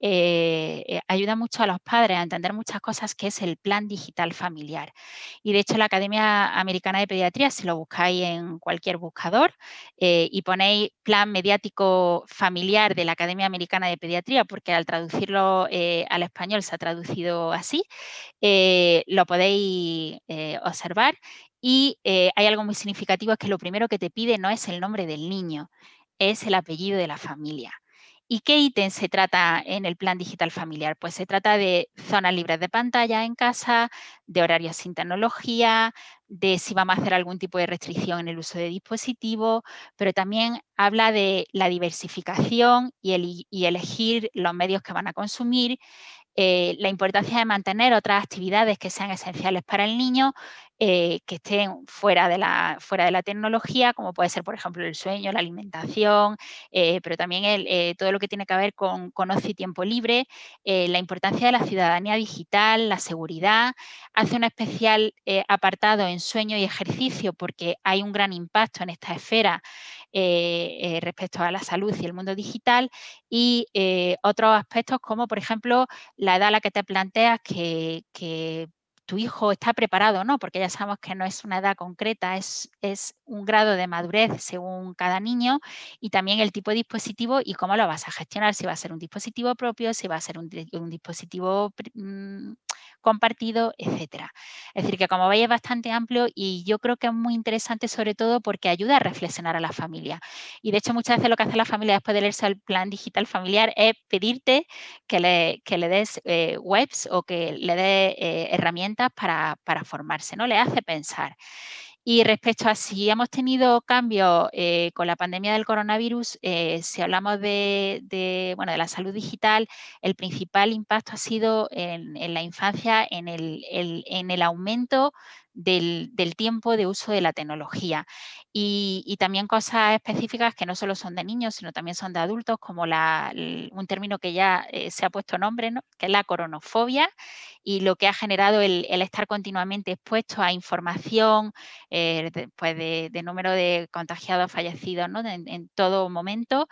ayuda mucho a los padres a entender muchas cosas, que es el plan digital familiar. Y de hecho la Academia Americana de Pediatría, si lo buscáis en cualquier buscador y ponéis plan mediático familiar de la Academia Americana de Pediatría, porque al traducirlo al español se ha traducido así, lo podéis observar. Y hay algo muy significativo, es que lo primero que te pide no es el nombre del niño, es el apellido de la familia. ¿Y qué ítem se trata en el plan digital familiar? Pues se trata de zonas libres de pantalla en casa, de horarios sin tecnología, de si vamos a hacer algún tipo de restricción en el uso de dispositivos, pero también habla de la diversificación y elegir los medios que van a consumir, la importancia de mantener otras actividades que sean esenciales para el niño, que estén fuera de la tecnología, como puede ser, por ejemplo, el sueño, la alimentación, pero también todo lo que tiene que ver con ocio y tiempo libre, la importancia de la ciudadanía digital, la seguridad. Hace un especial apartado en sueño y ejercicio, porque hay un gran impacto en esta esfera respecto a la salud y el mundo digital, y otros aspectos como, por ejemplo, la edad a la que te planteas que tu hijo está preparado, ¿no? Porque ya sabemos que no es una edad concreta, es un grado de madurez según cada niño, y también el tipo de dispositivo y cómo lo vas a gestionar, si va a ser un dispositivo propio, si va a ser un dispositivo compartido, etcétera. Es decir, que como veis es bastante amplio, y yo creo que es muy interesante, sobre todo porque ayuda a reflexionar a la familia. Y de hecho muchas veces lo que hace la familia después de leerse el plan digital familiar es pedirte que le des webs o que le des herramientas para formarse, ¿no? Le hace pensar. Y respecto a si hemos tenido cambios con la pandemia del coronavirus, si hablamos de la salud digital, el principal impacto ha sido en la infancia, en el aumento del tiempo de uso de la tecnología. Y también cosas específicas que no solo son de niños, sino también son de adultos, como un término que ya se ha puesto nombre, ¿no? Que es la coronofobia, y lo que ha generado el estar continuamente expuesto a información, pues de número de contagiados, fallecidos, ¿no? En todo momento,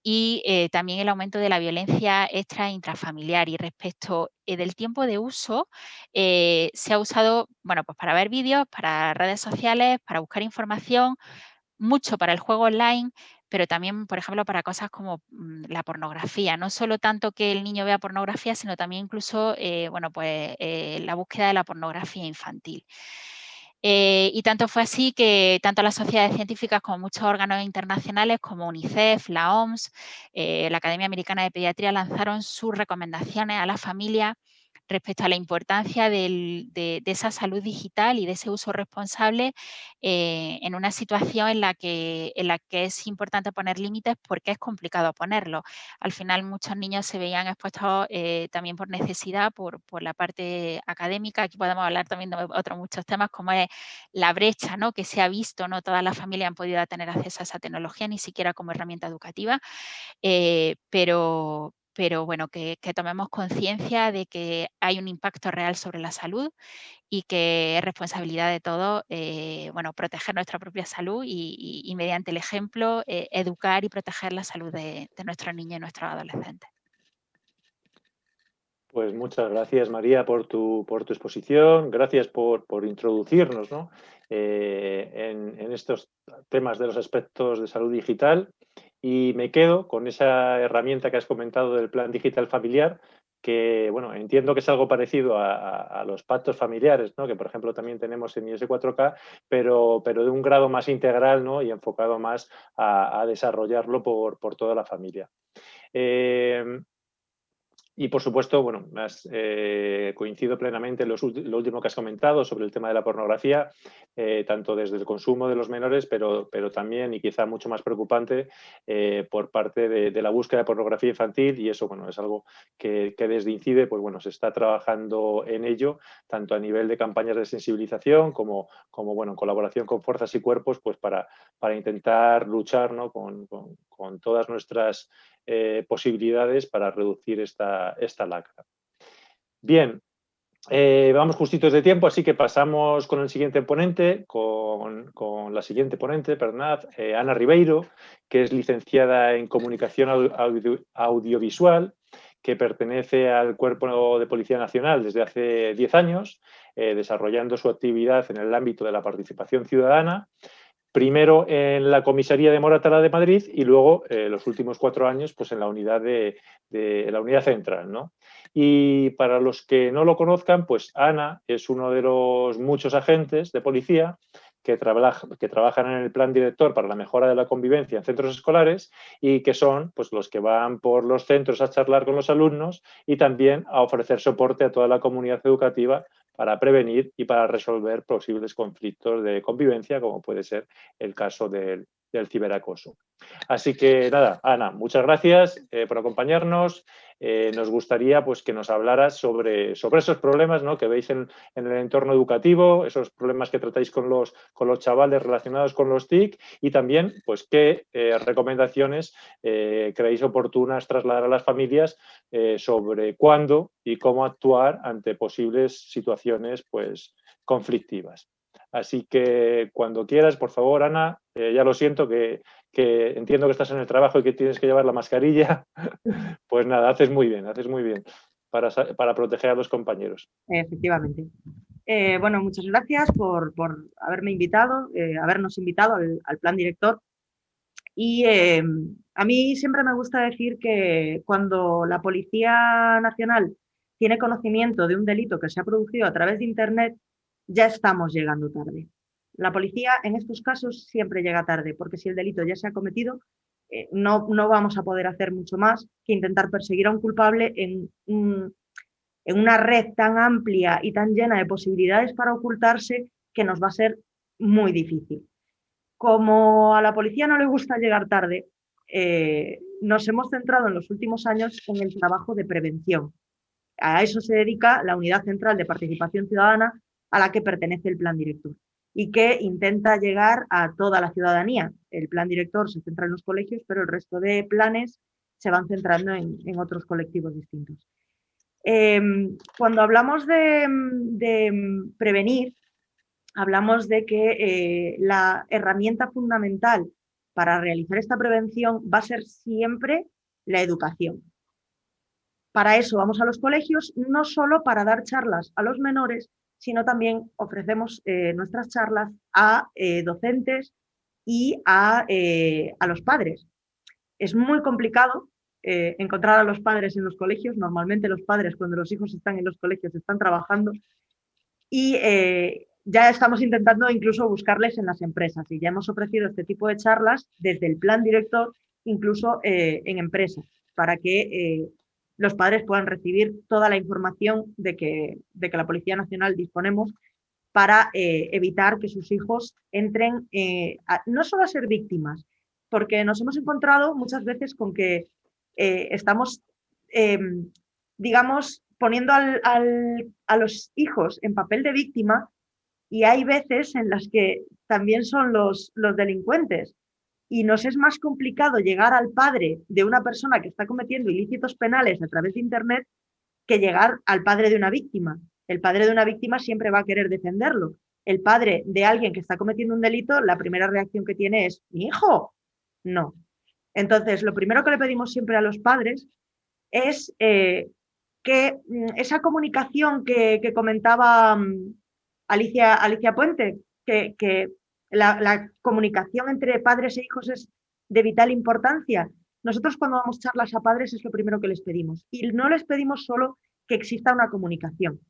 y también el aumento de la violencia extra e intrafamiliar. Y respecto del tiempo de uso, se ha usado, bueno, pues para ver vídeos, para redes sociales, para buscar información, mucho para el juego online, pero también, por ejemplo, para cosas como la pornografía. No solo tanto que el niño vea pornografía, sino también incluso la búsqueda de la pornografía infantil. Y tanto fue así que tanto las sociedades científicas como muchos órganos internacionales como UNICEF, la OMS, la Academia Americana de Pediatría lanzaron sus recomendaciones a la familia respecto a la importancia de esa salud digital y de ese uso responsable en una situación en la que es importante poner límites porque es complicado ponerlo. Al final muchos niños se veían expuestos también por necesidad, por la parte académica. Aquí podemos hablar también de otros muchos temas como es la brecha, ¿no?, que se ha visto. No todas las familias han podido tener acceso a esa tecnología, ni siquiera como herramienta educativa, pero bueno, que tomemos conciencia de que hay un impacto real sobre la salud y que es responsabilidad de todos proteger nuestra propia salud y mediante el ejemplo educar y proteger la salud de nuestros niños y nuestros adolescentes.
Pues muchas gracias, María, por tu exposición. Gracias por introducirnos, ¿no?, en estos temas de los aspectos de salud digital. Y me quedo con esa herramienta que has comentado del Plan Digital Familiar, que bueno, entiendo que es algo parecido a los pactos familiares, ¿no?, que por ejemplo también tenemos en IS4K, pero de un grado más integral, ¿no?, y enfocado más a desarrollarlo por toda la familia. Y por supuesto, bueno, coincido plenamente en lo último que has comentado sobre el tema de la pornografía, tanto desde el consumo de los menores, pero también, y quizá mucho más preocupante, por parte de la búsqueda de pornografía infantil, y eso, bueno, es algo que desde INCIDE, pues bueno, se está trabajando en ello, tanto a nivel de campañas de sensibilización como bueno, en colaboración con Fuerzas y Cuerpos, pues para intentar luchar, ¿no?, con todas nuestras posibilidades para reducir esta lacra. Bien, vamos justitos de tiempo, así que pasamos con el siguiente ponente, con la siguiente ponente, perdonad, Ana Ribeiro, que es licenciada en Comunicación Audiovisual, que pertenece al Cuerpo de Policía Nacional desde hace 10 años, desarrollando su actividad en el ámbito de la participación ciudadana, primero en la comisaría de Moratalá de Madrid y luego los últimos 4 años pues en la unidad la unidad central, ¿no? Y para los que no lo conozcan, pues Ana es uno de los muchos agentes de policía que trabajan en el Plan Director para la mejora de la convivencia en centros escolares y que son pues los que van por los centros a charlar con los alumnos y también a ofrecer soporte a toda la comunidad educativa para prevenir y para resolver posibles conflictos de convivencia, como puede ser el caso del ciberacoso. Así que nada, Ana, muchas gracias por acompañarnos. Nos gustaría pues, que nos hablaras sobre esos problemas, ¿no?, que veis en el entorno educativo, esos problemas que tratáis con los chavales relacionados con los TIC y también pues, qué recomendaciones creéis oportunas trasladar a las familias sobre cuándo y cómo actuar ante posibles situaciones pues, conflictivas. Así que cuando quieras, por favor, Ana, ya lo siento que entiendo que estás en el trabajo y que tienes que llevar la mascarilla, pues nada, haces muy bien para proteger a los compañeros.
Efectivamente. Bueno, muchas gracias por habernos invitado al Plan Director. Y a mí siempre me gusta decir que cuando la Policía Nacional tiene conocimiento de un delito que se ha producido a través de Internet, ya estamos llegando tarde. La policía en estos casos siempre llega tarde, porque si el delito ya se ha cometido, no vamos a poder hacer mucho más que intentar perseguir a un culpable en una red tan amplia y tan llena de posibilidades para ocultarse que nos va a ser muy difícil. Como a la policía no le gusta llegar tarde, nos hemos centrado en los últimos años en el trabajo de prevención. A eso se dedica la Unidad Central de Participación Ciudadana, a la que pertenece el Plan Director y que intenta llegar a toda la ciudadanía. El Plan Director se centra en los colegios, pero el resto de planes se van centrando en otros colectivos distintos. Cuando hablamos de prevenir, hablamos de que la herramienta fundamental para realizar esta prevención va a ser siempre la educación. Para eso vamos a los colegios, no solo para dar charlas a los menores, sino también ofrecemos nuestras charlas a docentes y a los padres. Es muy complicado encontrar a los padres en los colegios. Normalmente los padres, cuando los hijos están en los colegios, están trabajando, y ya estamos intentando incluso buscarles en las empresas, y ya hemos ofrecido este tipo de charlas desde el plan director, incluso en empresas, para que los padres puedan recibir toda la información de que la Policía Nacional disponemos para evitar que sus hijos entren no solo a ser víctimas, porque nos hemos encontrado muchas veces con que estamos, digamos, poniendo a los hijos en papel de víctima, y hay veces en las que también son los delincuentes, y nos es más complicado llegar al padre de una persona que está cometiendo ilícitos penales a través de Internet que llegar al padre de una víctima. El padre de una víctima siempre va a querer defenderlo. El padre de alguien que está cometiendo un delito, la primera reacción que tiene es: ¿mi hijo? No. Entonces, lo primero que le pedimos siempre a los padres es que esa comunicación que comentaba Alicia Puente, que la comunicación entre padres e hijos es de vital importancia. Nosotros, cuando damos charlas a padres, es lo primero que les pedimos. Y no les pedimos solo que exista una comunicación.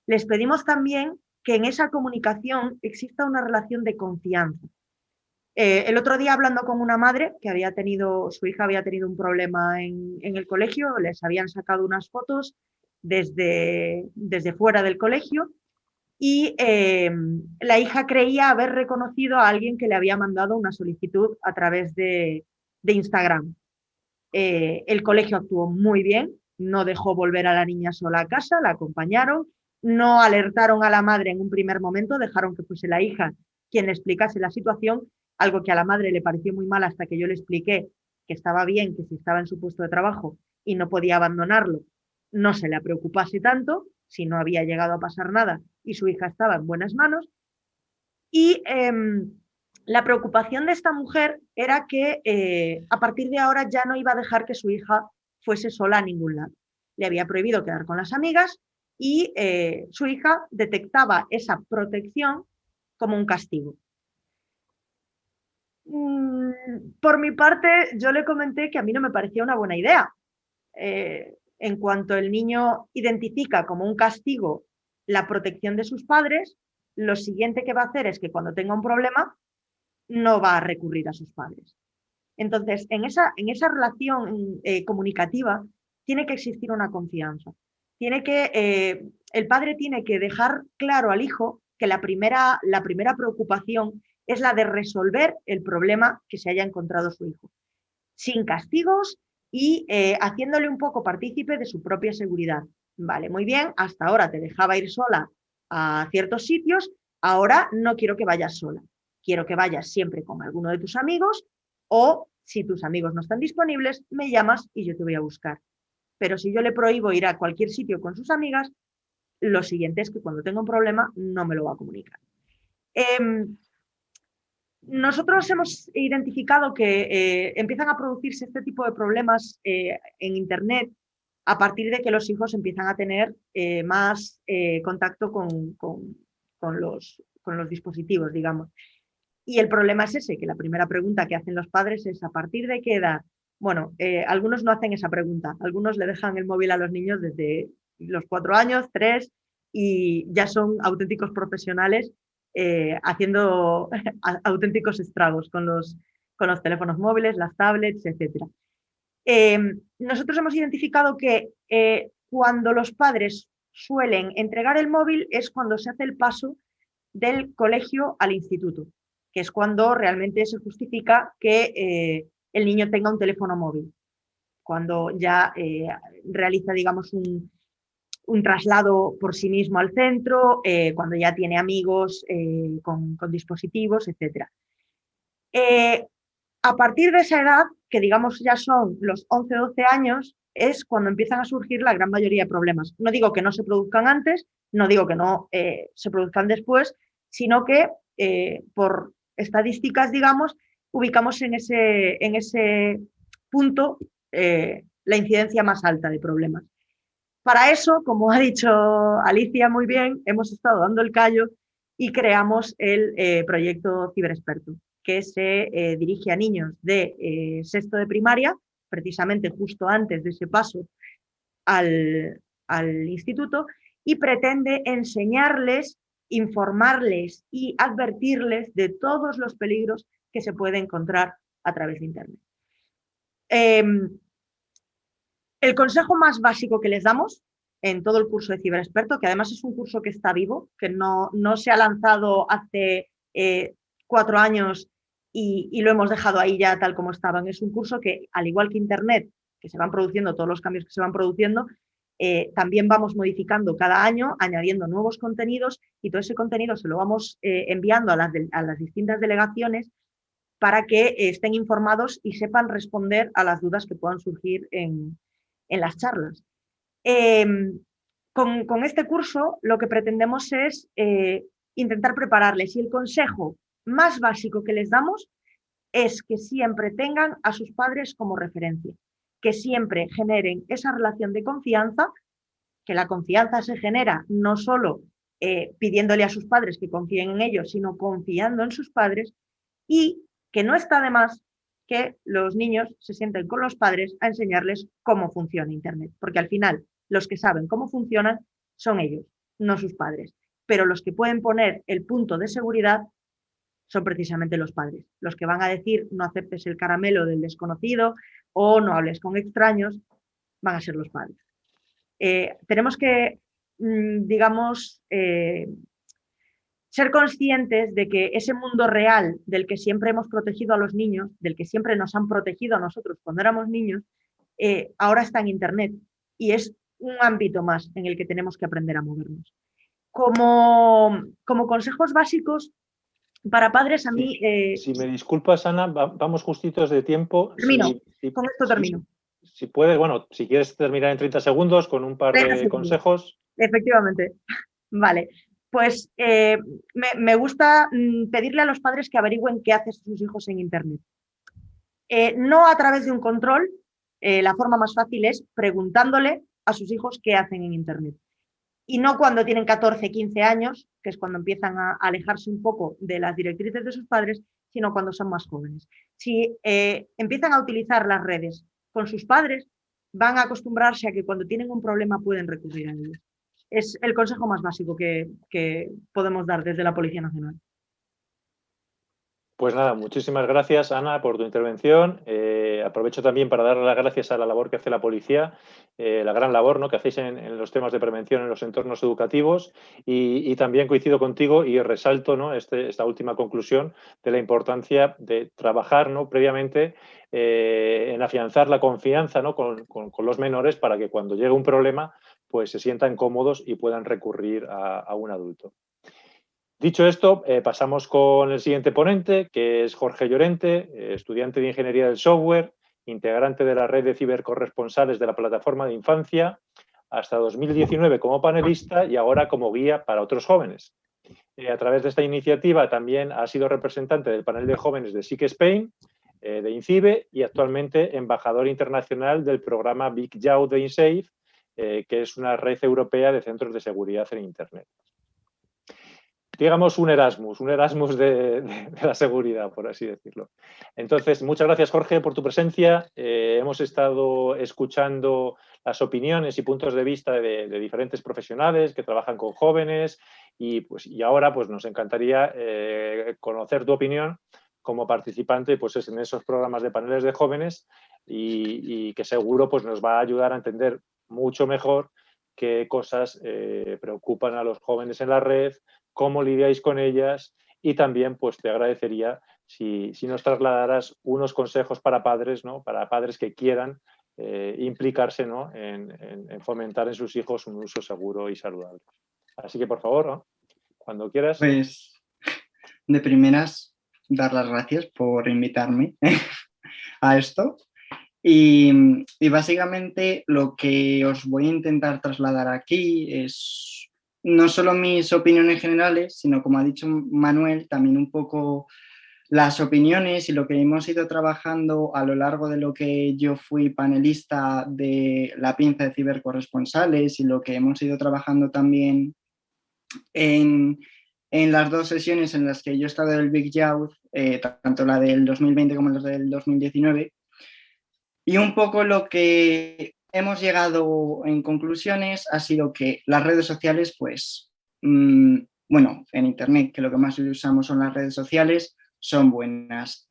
Les pedimos también que en esa comunicación exista una relación de confianza. El otro día, hablando con una madre que su hija había tenido un problema en el colegio, les habían sacado unas fotos desde fuera del colegio, y la hija creía haber reconocido a alguien que le había mandado una solicitud a través de Instagram. El colegio actuó muy bien, no dejó volver a la niña sola a casa, la acompañaron, no alertaron a la madre en un primer momento, dejaron que fuese la hija quien le explicase la situación, algo que a la madre le pareció muy mal hasta que yo le expliqué que estaba bien, que si estaba en su puesto de trabajo y no podía abandonarlo, no se le preocupase tanto, si no había llegado a pasar nada y su hija estaba en buenas manos. Y la preocupación de esta mujer era que a partir de ahora ya no iba a dejar que su hija fuese sola a ningún lado. Le había prohibido quedar con las amigas, y su hija detectaba esa protección como un castigo. Por mi parte, yo le comenté que a mí no me parecía una buena idea. En cuanto el niño identifica como un castigo la protección de sus padres, lo siguiente que va a hacer es que cuando tenga un problema no va a recurrir a sus padres. Entonces, en esa relación comunicativa tiene que existir una confianza. El padre tiene que dejar claro al hijo que la primera preocupación es la de resolver el problema que se haya encontrado su hijo, sin castigos y haciéndole un poco partícipe de su propia seguridad. Vale, muy bien, hasta ahora te dejaba ir sola a ciertos sitios, ahora no quiero que vayas sola. Quiero que vayas siempre con alguno de tus amigos, o si tus amigos no están disponibles, me llamas y yo te voy a buscar. Pero si yo le prohíbo ir a cualquier sitio con sus amigas, lo siguiente es que cuando tenga un problema no me lo va a comunicar. Nosotros hemos identificado que empiezan a producirse este tipo de problemas en Internet a partir de que los hijos empiezan a tener más contacto con los dispositivos, digamos. Y el problema es ese, que la primera pregunta que hacen los padres es: ¿a partir de qué edad? Bueno, algunos no hacen esa pregunta, algunos le dejan el móvil a los niños desde los 4 años, 3, y ya son auténticos profesionales haciendo auténticos estragos con los teléfonos móviles, las tablets, etc. Nosotros hemos identificado que cuando los padres suelen entregar el móvil es cuando se hace el paso del colegio al instituto, que es cuando realmente se justifica que el niño tenga un teléfono móvil, cuando ya realiza, digamos, un traslado por sí mismo al centro, cuando ya tiene amigos con dispositivos, etc. A partir de esa edad, que digamos ya son los 11 o 12 años, es cuando empiezan a surgir la gran mayoría de problemas. No digo que no se produzcan antes, no digo que no se produzcan después, sino que por estadísticas, digamos, ubicamos en ese punto la incidencia más alta de problemas. Para eso, como ha dicho Alicia muy bien, hemos estado dando el callo y creamos el proyecto Ciberexperto. que se dirige a niños de sexto de primaria, precisamente justo antes de ese paso al instituto, y pretende enseñarles, informarles y advertirles de todos los peligros que se puede encontrar a través de Internet. El consejo más básico que les damos en todo el curso de Ciberexperto, que además es un curso que está vivo, que no se ha lanzado hace 4 años y lo hemos dejado ahí ya tal como estaban. Es un curso que, al igual que Internet, que se van produciendo todos los cambios que se van produciendo, también vamos modificando cada año, añadiendo nuevos contenidos, y todo ese contenido se lo vamos enviando a las distintas delegaciones para que estén informados y sepan responder a las dudas que puedan surgir en las charlas. Con este curso lo que pretendemos es intentar prepararles, y el consejo más básico que les damos es que siempre tengan a sus padres como referencia, que siempre generen esa relación de confianza, que la confianza se genera no solo pidiéndole a sus padres que confíen en ellos, sino confiando en sus padres, y que no está de más que los niños se sienten con los padres a enseñarles cómo funciona Internet, porque al final los que saben cómo funcionan son ellos, no sus padres, pero los que pueden poner el punto de seguridad son precisamente los padres, los que van a decir no aceptes el caramelo del desconocido o no hables con extraños, van a ser los padres. Tenemos que, digamos, ser conscientes de que ese mundo real del que siempre hemos protegido a los niños, del que siempre nos han protegido a nosotros cuando éramos niños, ahora está en Internet, y es un ámbito más en el que tenemos que aprender a movernos. Como consejos básicos para padres, a mí...
Si me disculpas, Ana, vamos justitos de tiempo.
Termino, con esto termino.
Si puedes, bueno, si quieres terminar en 30 segundos con un par de consejos.
Efectivamente. Vale. Pues me gusta pedirle a los padres que averigüen qué hacen sus hijos en Internet. No a través de un control, la forma más fácil es preguntándole a sus hijos qué hacen en Internet. Y no cuando tienen 14, 15 años, que es cuando empiezan a alejarse un poco de las directrices de sus padres, sino cuando son más jóvenes. Si empiezan a utilizar las redes con sus padres, van a acostumbrarse a que cuando tienen un problema pueden recurrir a ellos. Es el consejo más básico que podemos dar desde la Policía Nacional.
Pues nada, muchísimas gracias, Ana, por tu intervención. Aprovecho también para dar las gracias a la labor que hace la policía, la gran labor, ¿no?, que hacéis en los temas de prevención en los entornos educativos, y también coincido contigo y resalto, ¿no?, esta última conclusión de la importancia de trabajar, ¿no?, previamente en afianzar la confianza, ¿no?, con los menores, para que cuando llegue un problema pues se sientan cómodos y puedan recurrir a un adulto. Dicho esto, pasamos con el siguiente ponente, que es Jorge Llorente, estudiante de Ingeniería del Software, integrante de la red de cibercorresponsales de la Plataforma de Infancia, hasta 2019 como panelista y ahora como guía para otros jóvenes. A través de esta iniciativa también ha sido representante del panel de jóvenes de SIC Spain, de INCIBE, y actualmente embajador internacional del programa Big Jau de INSAFE, que es una red europea de centros de seguridad en Internet. Digamos un Erasmus de la seguridad, por así decirlo. Entonces, muchas gracias, Jorge, por tu presencia. Hemos estado escuchando las opiniones y puntos de vista de diferentes profesionales que trabajan con jóvenes, y ahora pues, nos encantaría conocer tu opinión como participante pues, en esos programas de paneles de jóvenes, y que seguro pues, nos va a ayudar a entender mucho mejor qué cosas preocupan a los jóvenes en la red, cómo lidiáis con ellas, y también pues te agradecería si nos trasladaras unos consejos para padres, ¿no?, para padres que quieran implicarse, ¿no?, en fomentar en sus hijos un uso seguro y saludable. Así que, por favor, ¿no?, cuando quieras.
Pues, de primeras, dar las gracias por invitarme a esto. Y básicamente lo que os voy a intentar trasladar aquí es no solo mis opiniones generales, sino, como ha dicho Manuel, también un poco las opiniones y lo que hemos ido trabajando a lo largo de lo que yo fui panelista de la pinza de cibercorresponsales, y lo que hemos ido trabajando también en en las 2 sesiones en las que yo he estado del Big Youth, tanto la del 2020 como la del 2019, y un poco lo que hemos llegado en conclusiones ha sido que las redes sociales, pues, bueno, en Internet, que lo que más usamos son las redes sociales, son buenas,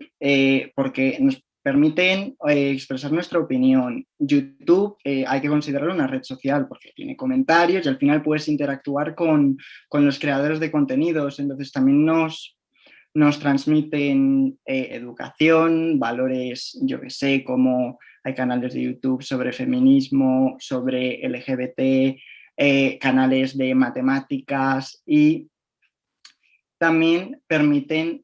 porque nos permiten expresar nuestra opinión. YouTube hay que considerarlo una red social porque tiene comentarios y al final puedes interactuar con los creadores de contenidos, entonces también nos transmiten educación, valores, yo que sé, como hay canales de YouTube sobre feminismo, sobre LGBT, canales de matemáticas y también permiten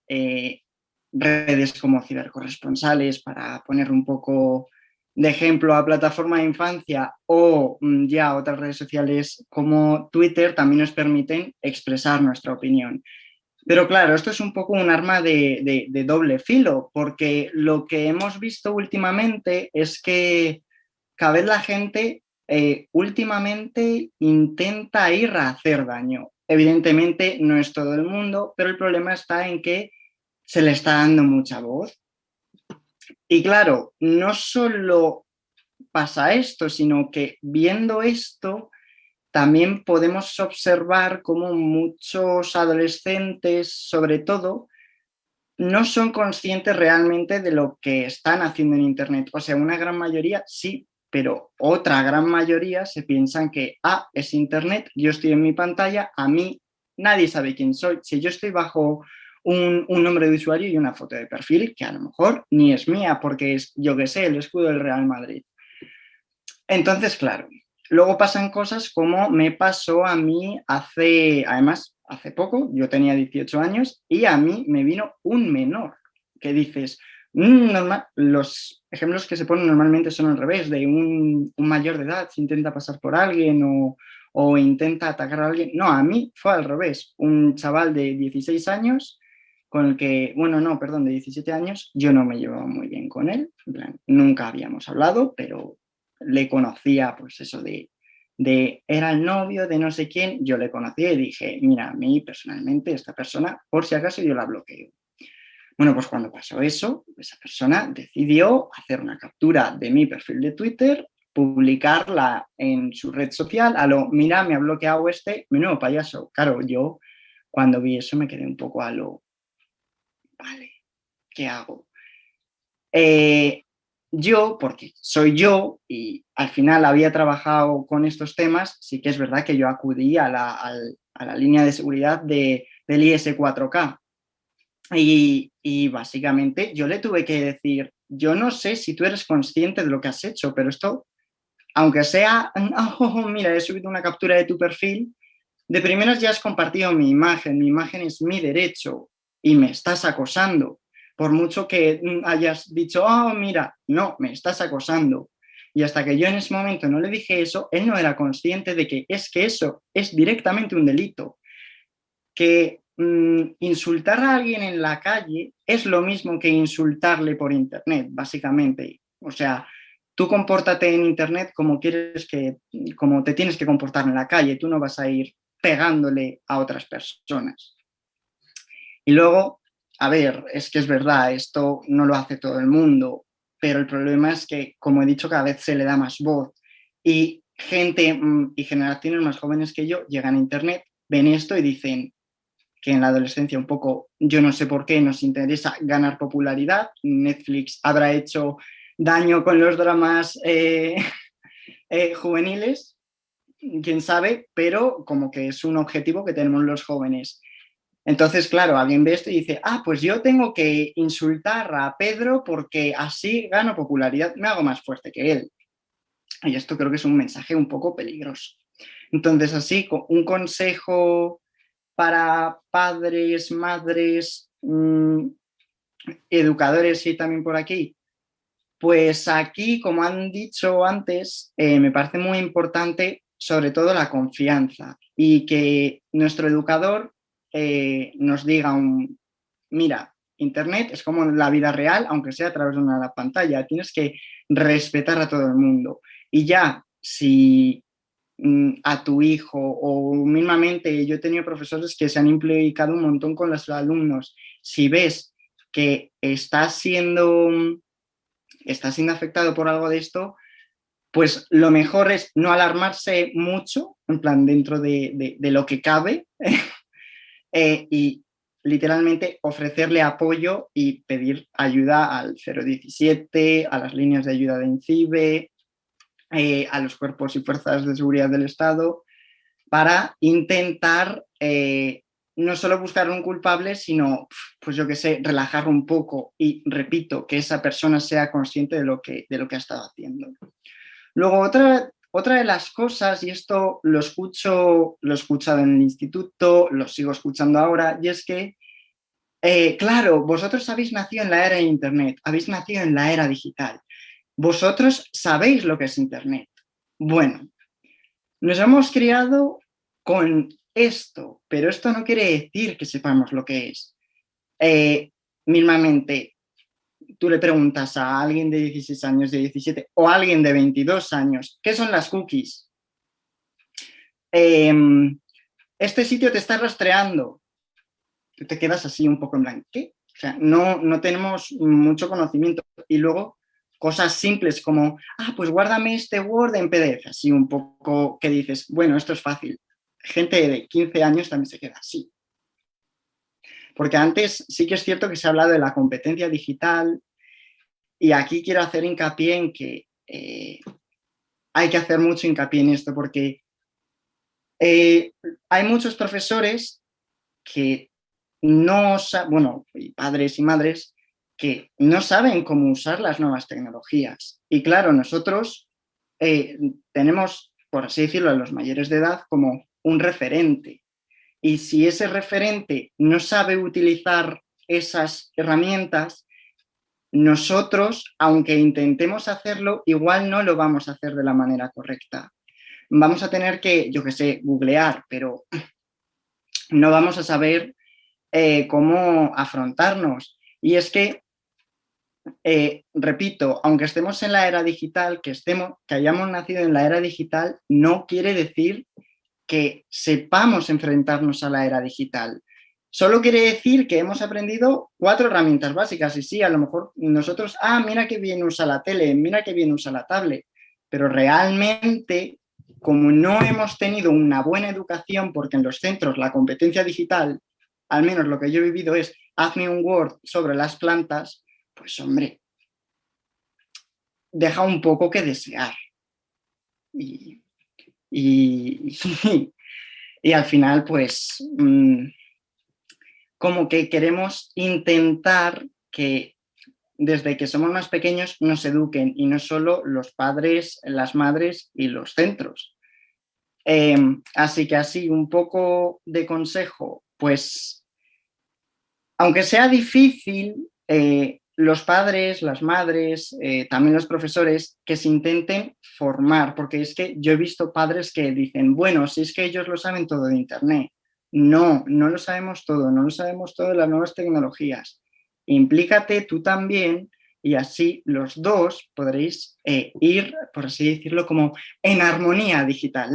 redes como cibercorresponsales para poner un poco de ejemplo a plataforma de infancia o ya otras redes sociales como Twitter también nos permiten expresar nuestra opinión. Pero claro, esto es un poco un arma de doble filo, porque lo que hemos visto últimamente es que cada vez la gente últimamente intenta ir a hacer daño. Evidentemente no es todo el mundo, pero el problema está en que se le está dando mucha voz. Y claro, no solo pasa esto, sino que viendo esto también podemos observar cómo muchos adolescentes, sobre todo, no son conscientes realmente de lo que están haciendo en Internet. O sea, una gran mayoría sí, pero otra gran mayoría se piensan que, es Internet, yo estoy en mi pantalla, a mí nadie sabe quién soy. Si yo estoy bajo un nombre de usuario y una foto de perfil, que a lo mejor ni es mía, porque es, yo qué sé, el escudo del Real Madrid. Entonces, claro, luego pasan cosas como me pasó a mí hace poco, yo tenía 18 años y a mí me vino un menor, que dices, normal, los ejemplos que se ponen normalmente son al revés, de un mayor de edad se intenta pasar por alguien o intenta atacar a alguien. No, a mí fue al revés, un chaval de 16 años con el que, de 17 años, yo no me llevaba muy bien con él, en plan, nunca habíamos hablado, pero le conocía, pues eso de era el novio de no sé quién, yo le conocía y dije, mira, a mí personalmente esta persona, por si acaso yo la bloqueo. Bueno, pues cuando pasó eso, esa persona decidió hacer una captura de mi perfil de Twitter, publicarla en su red social, mira, me ha bloqueado menudo payaso. Claro, yo cuando vi eso me quedé un poco vale, ¿qué hago? Yo, porque soy yo y al final había trabajado con estos temas, sí que es verdad que yo acudí a la línea de seguridad del IS4K y básicamente yo le tuve que decir, yo no sé si tú eres consciente de lo que has hecho, pero esto, aunque sea, mira, he subido una captura de tu perfil, de primeras ya has compartido mi imagen es mi derecho y me estás acosando. Por mucho que hayas dicho, mira, no, me estás acosando. Y hasta que yo en ese momento no le dije eso, él no era consciente de que eso es directamente un delito. Que insultar a alguien en la calle es lo mismo que insultarle por Internet, básicamente. O sea, tú compórtate en Internet como te tienes que comportar en la calle, tú no vas a ir pegándole a otras personas. Y luego, a ver, es que es verdad, esto no lo hace todo el mundo, pero el problema es que, como he dicho, cada vez se le da más voz y gente y generaciones más jóvenes que yo llegan a Internet, ven esto y dicen que en la adolescencia un poco, yo no sé por qué, nos interesa ganar popularidad. Netflix habrá hecho daño con los dramas juveniles, quién sabe, pero como que es un objetivo que tenemos los jóvenes. Entonces, claro, alguien ve esto y dice, pues yo tengo que insultar a Pedro porque así gano popularidad, me hago más fuerte que él. Y esto creo que es un mensaje un poco peligroso. Entonces, así, un consejo para padres, madres, educadores y también por aquí. Pues aquí, como han dicho antes, me parece muy importante sobre todo la confianza y que nuestro educador nos diga mira, Internet es como la vida real, aunque sea a través de una pantalla, tienes que respetar a todo el mundo. Y ya, si a tu hijo, o mismamente yo he tenido profesores que se han implicado un montón con los alumnos. Si ves que estás siendo afectado por algo de esto, pues lo mejor es no alarmarse mucho, en plan dentro de lo que cabe, y literalmente ofrecerle apoyo y pedir ayuda al 017, a las líneas de ayuda de INCIBE, a los cuerpos y fuerzas de seguridad del Estado, para intentar no solo buscar un culpable, sino, pues yo qué sé, relajarlo un poco y, repito, que esa persona sea consciente de lo que ha estado haciendo. Luego, otra de las cosas, y esto lo he escuchado en el instituto, lo sigo escuchando ahora, y es que, claro, vosotros habéis nacido en la era de Internet, habéis nacido en la era digital. Vosotros sabéis lo que es Internet. Bueno, nos hemos criado con esto, pero esto no quiere decir que sepamos lo que es. Mismamente, tú le preguntas a alguien de 16 años, de 17 o a alguien de 22 años, ¿qué son las cookies? Este sitio te está rastreando. Tú te quedas así un poco en blanco. ¿Qué? O sea, no tenemos mucho conocimiento. Y luego, cosas simples como, pues guárdame este Word en PDF, así un poco que dices, bueno, esto es fácil. Gente de 15 años también se queda así. Porque antes sí que es cierto que se ha hablado de la competencia digital, y aquí quiero hacer hincapié en que hay que hacer mucho hincapié en esto, porque hay muchos profesores que y padres y madres que no saben cómo usar las nuevas tecnologías. Y claro, nosotros tenemos, por así decirlo, a los mayores de edad como un referente. Y si ese referente no sabe utilizar esas herramientas, nosotros, aunque intentemos hacerlo, igual no lo vamos a hacer de la manera correcta. Vamos a tener que, yo qué sé, googlear, pero no vamos a saber cómo afrontarnos. Y es que, repito, aunque estemos en la era digital, que hayamos nacido en la era digital, no quiere decir que sepamos enfrentarnos a la era digital. Solo quiere decir que hemos aprendido 4 herramientas básicas, y sí, a lo mejor nosotros, mira qué bien usa la tele, mira qué bien usa la tablet, pero realmente, como no hemos tenido una buena educación, porque en los centros la competencia digital, al menos lo que yo he vivido es, hazme un Word sobre las plantas, pues hombre, deja un poco que desear. Y al final, pues, como que queremos intentar que desde que somos más pequeños nos eduquen, y no solo los padres, las madres y los centros. Así que así, un poco de consejo, pues, aunque sea difícil, los padres, las madres, también los profesores, que se intenten formar, porque es que yo he visto padres que dicen, bueno, si es que ellos lo saben todo de Internet. No lo sabemos todo, no lo sabemos todo de las nuevas tecnologías. Implícate tú también, y así los dos podréis ir, por así decirlo, como en armonía digital.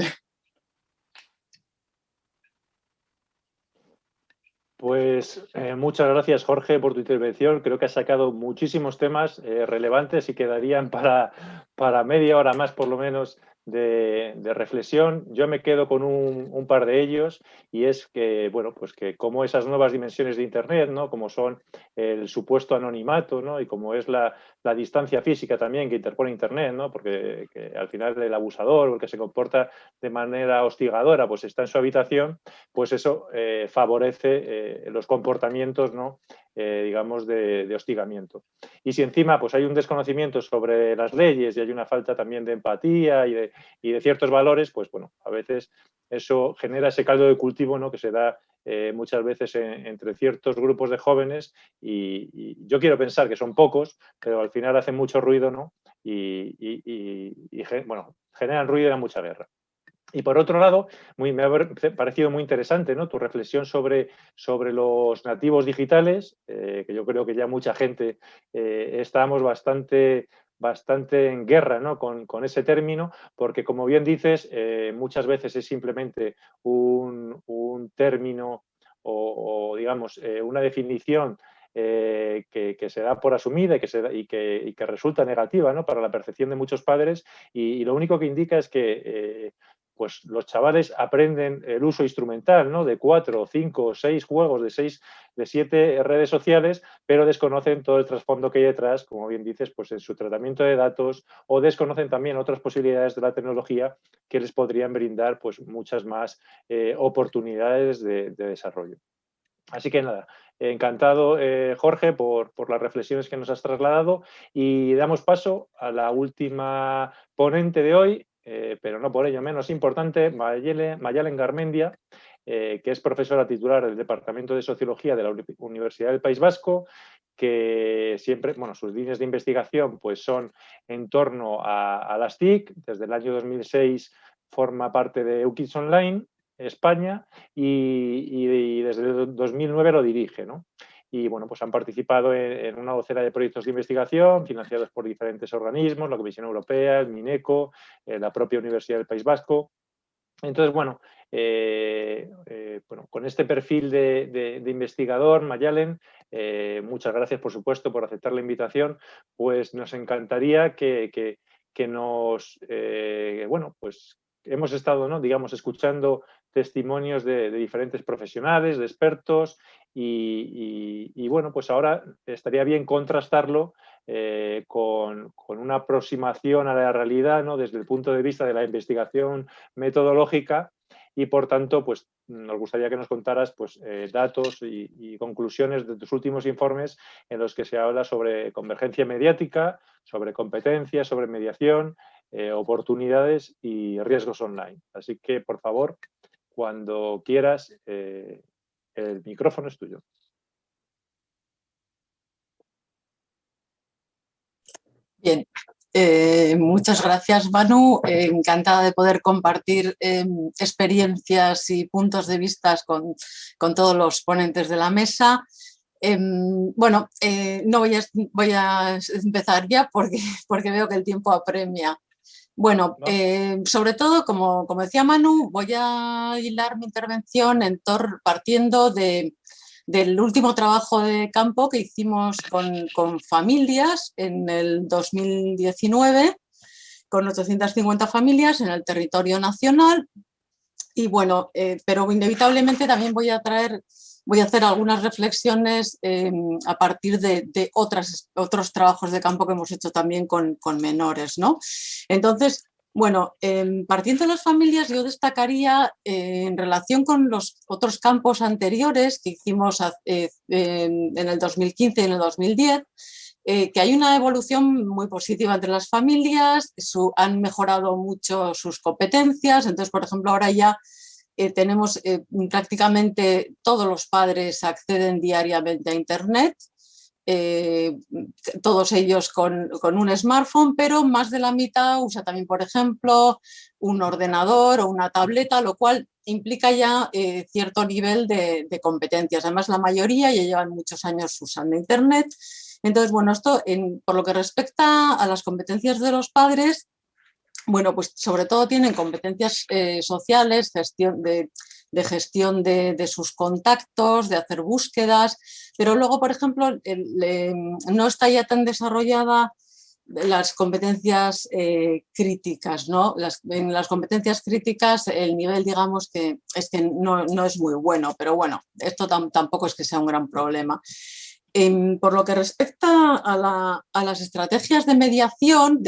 Pues muchas gracias, Jorge, por tu intervención. Creo que has sacado muchísimos temas relevantes y quedarían para media hora más, por lo menos, de reflexión. Yo me quedo con un par de ellos, y es que, bueno, pues que como esas nuevas dimensiones de Internet, ¿no? Como son el supuesto anonimato, ¿no? Y como es la distancia física también que interpone Internet, ¿no? Porque que al final el abusador o el que se comporta de manera hostigadora pues está en su habitación, pues eso favorece los comportamientos, ¿no? Digamos, de hostigamiento. Y si encima pues hay un desconocimiento sobre las leyes y hay una falta también de empatía y de ciertos valores, pues bueno, a veces eso genera ese caldo de cultivo, ¿no? Que se da muchas veces entre ciertos grupos de jóvenes, y yo quiero pensar que son pocos, pero al final hacen mucho ruido, ¿no? Y bueno, generan ruido y dan mucha guerra. Y por otro lado, me ha parecido muy interesante, ¿no? Tu reflexión sobre los nativos digitales, que yo creo que ya mucha gente estamos bastante bastante en guerra, ¿no?, con ese término, porque como bien dices, muchas veces es simplemente un término o digamos, una definición que se da por asumida y que resulta negativa, ¿no?, para la percepción de muchos padres, y lo único que indica es que pues los chavales aprenden el uso instrumental, ¿no?, de 4, 5, 6 juegos, de 7 redes sociales, pero desconocen todo el trasfondo que hay detrás, como bien dices, pues en su tratamiento de datos, o desconocen también otras posibilidades de la tecnología que les podrían brindar pues muchas más oportunidades de desarrollo. Así que nada, encantado, Jorge, por las reflexiones que nos has trasladado, y damos paso a la última ponente de hoy, pero no por ello menos importante, Mayalen Garmendia, que es profesora titular del Departamento de Sociología de la Universidad del País Vasco, que siempre, bueno, sus líneas de investigación pues son en torno a las TIC. Desde el año 2006 forma parte de UKIDS Online España y desde el 2009 lo dirige, ¿no? Y bueno, pues han participado en una docena de proyectos de investigación financiados por diferentes organismos, la Comisión Europea, el MINECO, la propia Universidad del País Vasco. Entonces, bueno, con este perfil de investigador, Mayalen, muchas gracias, por supuesto, por aceptar la invitación. Pues nos encantaría que nos, bueno, pues hemos estado, ¿no?, digamos, escuchando testimonios de diferentes profesionales, de expertos, y bueno, pues ahora estaría bien contrastarlo con una aproximación a la realidad, ¿no?, desde el punto de vista de la investigación metodológica, y por tanto, pues nos gustaría que nos contaras pues, datos y conclusiones de tus últimos informes en los que se habla sobre convergencia mediática, sobre competencias, sobre mediación, oportunidades y riesgos online. Así que, por favor, cuando quieras, el micrófono es tuyo.
Bien, muchas gracias, Manu. Encantada de poder compartir experiencias y puntos de vista con todos los ponentes de la mesa. Bueno, no voy a empezar ya porque veo que el tiempo apremia. Bueno, sobre todo, como decía Manu, voy a hilar mi intervención partiendo del último trabajo de campo que hicimos con familias en el 2019, con 850 familias en el territorio nacional. Y bueno, pero inevitablemente también voy a hacer algunas reflexiones a partir de otros trabajos de campo que hemos hecho también con menores, ¿no? Entonces, bueno, partiendo de las familias, yo destacaría en relación con los otros campos anteriores que hicimos en el 2015 y en el 2010, que hay una evolución muy positiva entre las familias, han mejorado mucho sus competencias. Entonces, por ejemplo, ahora ya tenemos prácticamente todos los padres acceden diariamente a Internet, todos ellos con un smartphone, pero más de la mitad usa también, por ejemplo, un ordenador o una tableta, lo cual implica ya cierto nivel de competencias. Además, la mayoría ya llevan muchos años usando Internet. Entonces, bueno, esto por lo que respecta a las competencias de los padres, bueno, pues sobre todo tienen competencias sociales, de gestión de sus contactos, de hacer búsquedas, pero luego, por ejemplo, no está ya tan desarrollada las competencias críticas, ¿no? En las competencias críticas el nivel, digamos, que no es muy bueno, pero bueno, esto tampoco es que sea un gran problema. Por lo que respecta a las estrategias de mediación,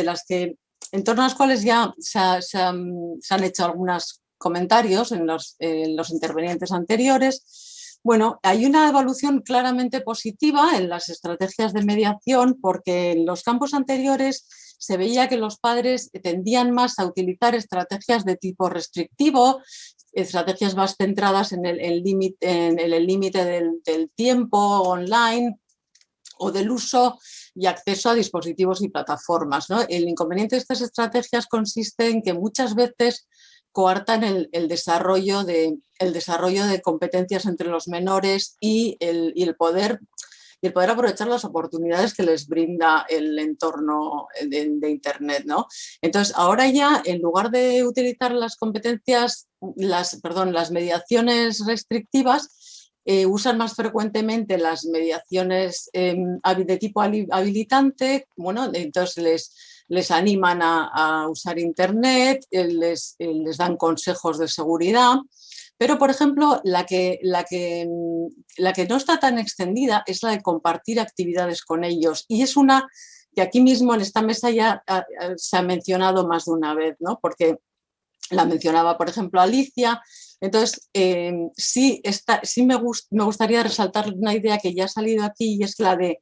en torno a las cuales ya se han hecho algunos comentarios en los intervenientes anteriores, bueno, hay una evolución claramente positiva en las estrategias de mediación, porque en los campos anteriores se veía que los padres tendían más a utilizar estrategias de tipo restrictivo, estrategias más centradas en el límite del tiempo online o del uso y acceso a dispositivos y plataformas, ¿no? El inconveniente de estas estrategias consiste en que muchas veces coartan el desarrollo de competencias entre los menores y el poder y el poder aprovechar las oportunidades que les brinda el entorno de Internet, ¿no? Entonces, ahora ya, en lugar de utilizar las competencias, las mediaciones restrictivas, usan más frecuentemente las mediaciones de tipo habilitante. Bueno, entonces les animan a usar Internet, les dan consejos de seguridad. Pero, por ejemplo, la que no está tan extendida es la de compartir actividades con ellos. Y es una que aquí mismo en esta mesa ya se ha mencionado más de una vez, ¿no? Porque la mencionaba, por ejemplo, Alicia. Entonces, sí me gustaría resaltar una idea que ya ha salido aquí, y es la de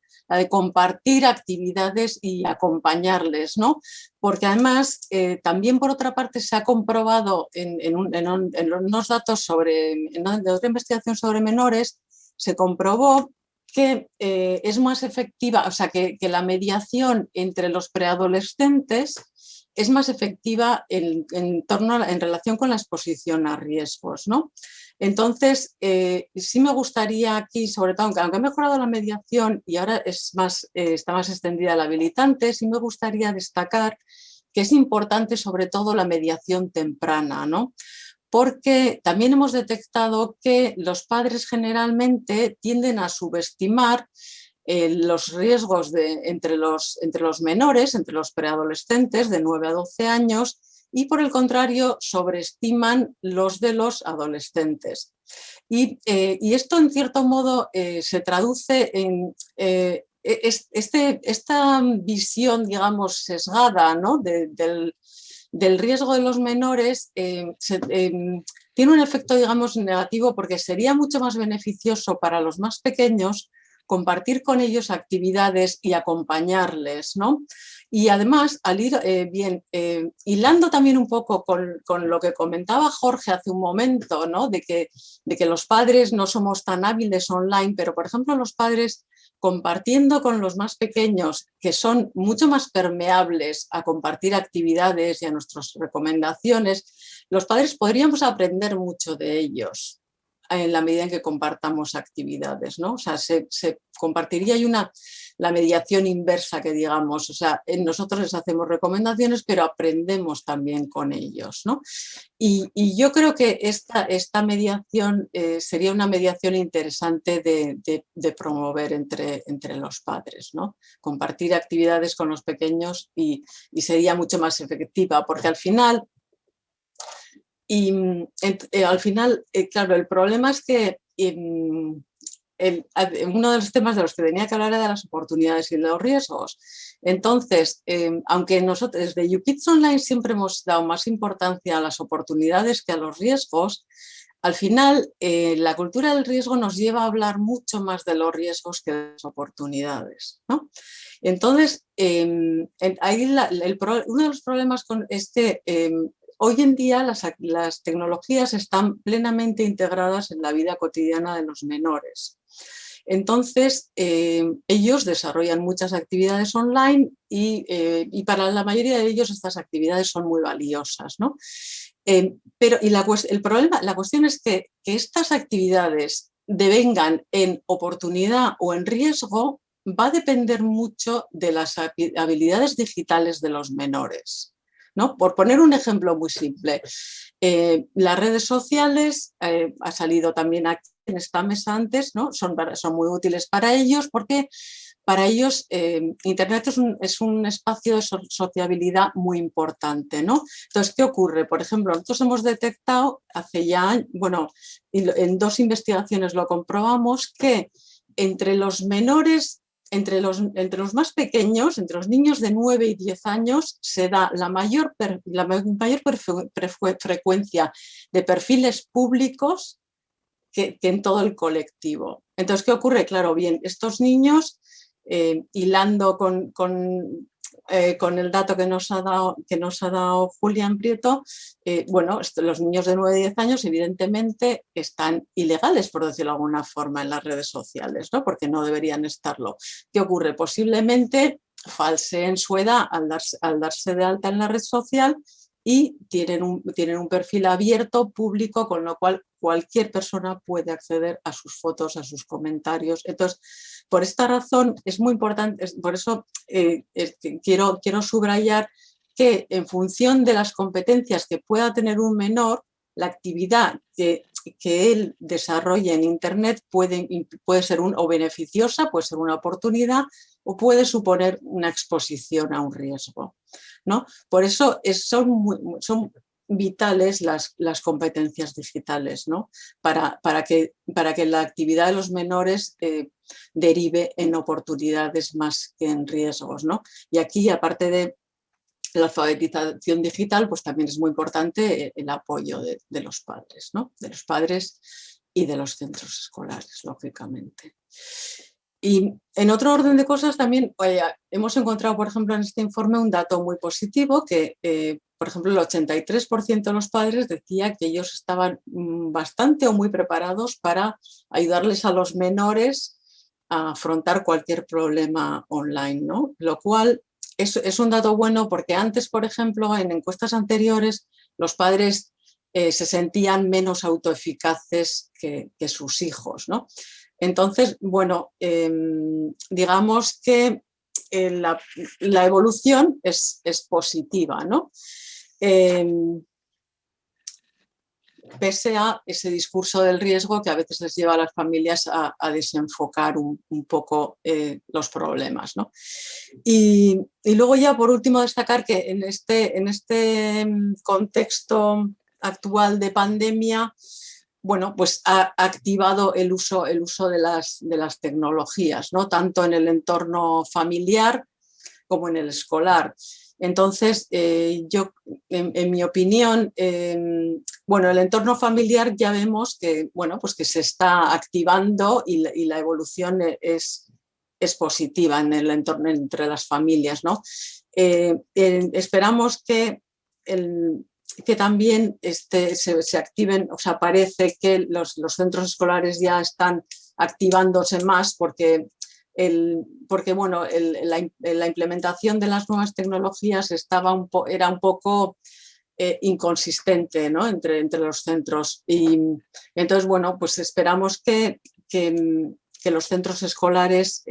compartir actividades y acompañarles, ¿no? Porque además, también por otra parte, se ha comprobado en unos datos en otra investigación sobre menores, se comprobó que es más efectiva, o sea, que la mediación entre los preadolescentes es más efectiva en relación con la exposición a riesgos, ¿no? Entonces, sí me gustaría aquí, sobre todo, aunque ha mejorado la mediación y ahora está más extendida la habilitante, sí me gustaría destacar que es importante sobre todo la mediación temprana, ¿no? Porque también hemos detectado que los padres generalmente tienden a subestimar los riesgos entre los menores, entre los preadolescentes de 9 a 12 años, y por el contrario sobreestiman los de los adolescentes. Y esto en cierto modo se traduce en esta visión, digamos, sesgada, ¿no? del riesgo de los menores. Tiene un efecto, digamos, negativo, porque sería mucho más beneficioso para los más pequeños compartir con ellos actividades y acompañarles, ¿no? Y además, al ir hilando también un poco con lo que comentaba Jorge hace un momento, ¿no? de que los padres no somos tan hábiles online, pero por ejemplo los padres compartiendo con los más pequeños, que son mucho más permeables a compartir actividades y a nuestras recomendaciones, los padres podríamos aprender mucho de ellos en la medida en que compartamos actividades, ¿no? O sea, se compartiría la mediación inversa, que digamos, o sea, nosotros les hacemos recomendaciones, pero aprendemos también con ellos, ¿no? Y yo creo que esta mediación sería una mediación interesante de promover entre los padres, ¿no? Compartir actividades con los pequeños y sería mucho más efectiva, porque al final... claro, el problema es que uno de los temas de los que tenía que hablar era de las oportunidades y de los riesgos. Entonces, aunque nosotros desde YouKids Online siempre hemos dado más importancia a las oportunidades que a los riesgos, al final la cultura del riesgo nos lleva a hablar mucho más de los riesgos que de las oportunidades, ¿no? Entonces, ahí uno de los problemas es que hoy en día las tecnologías están plenamente integradas en la vida cotidiana de los menores. Entonces, ellos desarrollan muchas actividades online y para la mayoría de ellos estas actividades son muy valiosas, ¿no? Pero la cuestión es que estas actividades devengan en oportunidad o en riesgo va a depender mucho de las habilidades digitales de los menores, ¿no? Por poner un ejemplo muy simple, las redes sociales, ha salido también aquí en esta mesa antes, ¿no? Son muy útiles para ellos, porque para ellos Internet es un espacio de sociabilidad muy importante, ¿no? Entonces, ¿qué ocurre? Por ejemplo, nosotros hemos detectado hace ya, en 2 investigaciones lo comprobamos, que entre los menores, entre los más pequeños, entre los niños de 9 y 10 años, se da la mayor frecuencia de perfiles públicos que en todo el colectivo. Entonces, ¿qué ocurre? Claro, bien, estos niños, hilando con el dato que nos ha dado Julián Prieto, los niños de 9 y 10 años evidentemente están ilegales, por decirlo de alguna forma, en las redes sociales, ¿no? Porque no deberían estarlo. ¿Qué ocurre? Posiblemente falseen su edad al darse de alta en la red social y tienen un perfil abierto, público, con lo cual cualquier persona puede acceder a sus fotos, a sus comentarios. Entonces, por esta razón es muy importante, por eso quiero subrayar que en función de las competencias que pueda tener un menor, la actividad que él desarrolle en Internet puede ser o beneficiosa, puede ser una oportunidad o puede suponer una exposición a un riesgo, ¿no? Por eso son vitales las competencias digitales, ¿no? para que la actividad de los menores derive en oportunidades más que en riesgos, ¿no? Y aquí, aparte de la alfabetización digital, pues también es muy importante el apoyo de los padres, ¿no? De los padres y de los centros escolares, lógicamente. Y en otro orden de cosas también hemos encontrado, por ejemplo, en este informe un dato muy positivo que, por ejemplo, el 83% de los padres decía que ellos estaban bastante o muy preparados para ayudarles a los menores a afrontar cualquier problema online, ¿no? Lo cual es un dato bueno porque antes, por ejemplo, en encuestas anteriores, los padres se sentían menos autoeficaces que sus hijos, ¿no? Entonces, bueno, digamos que la evolución es positiva, ¿no? Pese a ese discurso del riesgo que a veces les lleva a las familias a desenfocar un poco los problemas, ¿no? Y luego ya, por último, destacar que en este contexto actual de pandemia, bueno, pues ha activado el uso de las tecnologías, ¿no? Tanto en el entorno familiar como en el escolar. Entonces, yo, en mi opinión, bueno, el entorno familiar ya vemos que, bueno, pues que se está activando y la evolución es positiva en el entorno entre las familias, ¿no? Esperamos que también se activen, o sea, parece que los centros escolares ya están activándose más porque bueno, la implementación de las nuevas tecnologías era un poco inconsistente, ¿no? entre los centros. Y entonces, bueno, pues esperamos que los centros escolares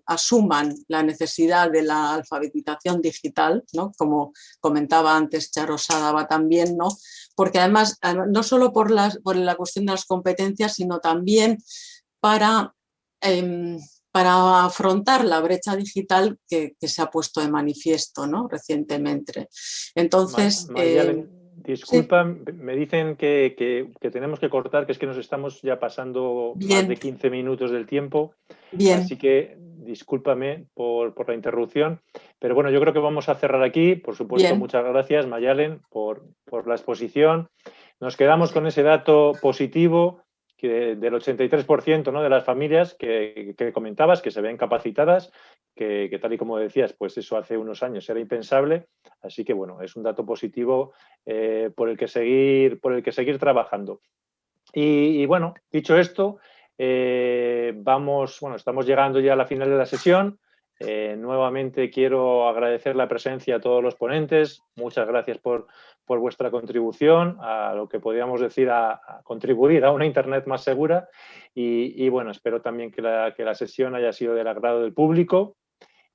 asuman la necesidad de la alfabetización digital, ¿no? Como comentaba antes Charo Sadaba también, ¿no? Porque además, no solo por la cuestión de las competencias, sino también para afrontar la brecha digital que se ha puesto de manifiesto, ¿no? Recientemente. Entonces,
disculpa, sí. Me dicen que tenemos que cortar, que es que nos estamos ya pasando más de 15 minutos del tiempo.
Bien.
Así que discúlpame por la interrupción. Pero bueno, yo creo que vamos a cerrar aquí. Por supuesto, bien. Muchas gracias, Mayalen, por la exposición. Nos quedamos con ese dato positivo del 83%, ¿no? de las familias que comentabas, que se ven capacitadas, que tal y como decías, pues eso hace unos años era impensable. Así que, bueno, es un dato positivo por el que seguir trabajando. Y bueno, dicho esto, estamos llegando ya a la final de la sesión. Nuevamente quiero agradecer la presencia a todos los ponentes. Muchas gracias por vuestra contribución a lo que podríamos decir a contribuir a una Internet más segura y bueno, espero también que la sesión haya sido del agrado del público.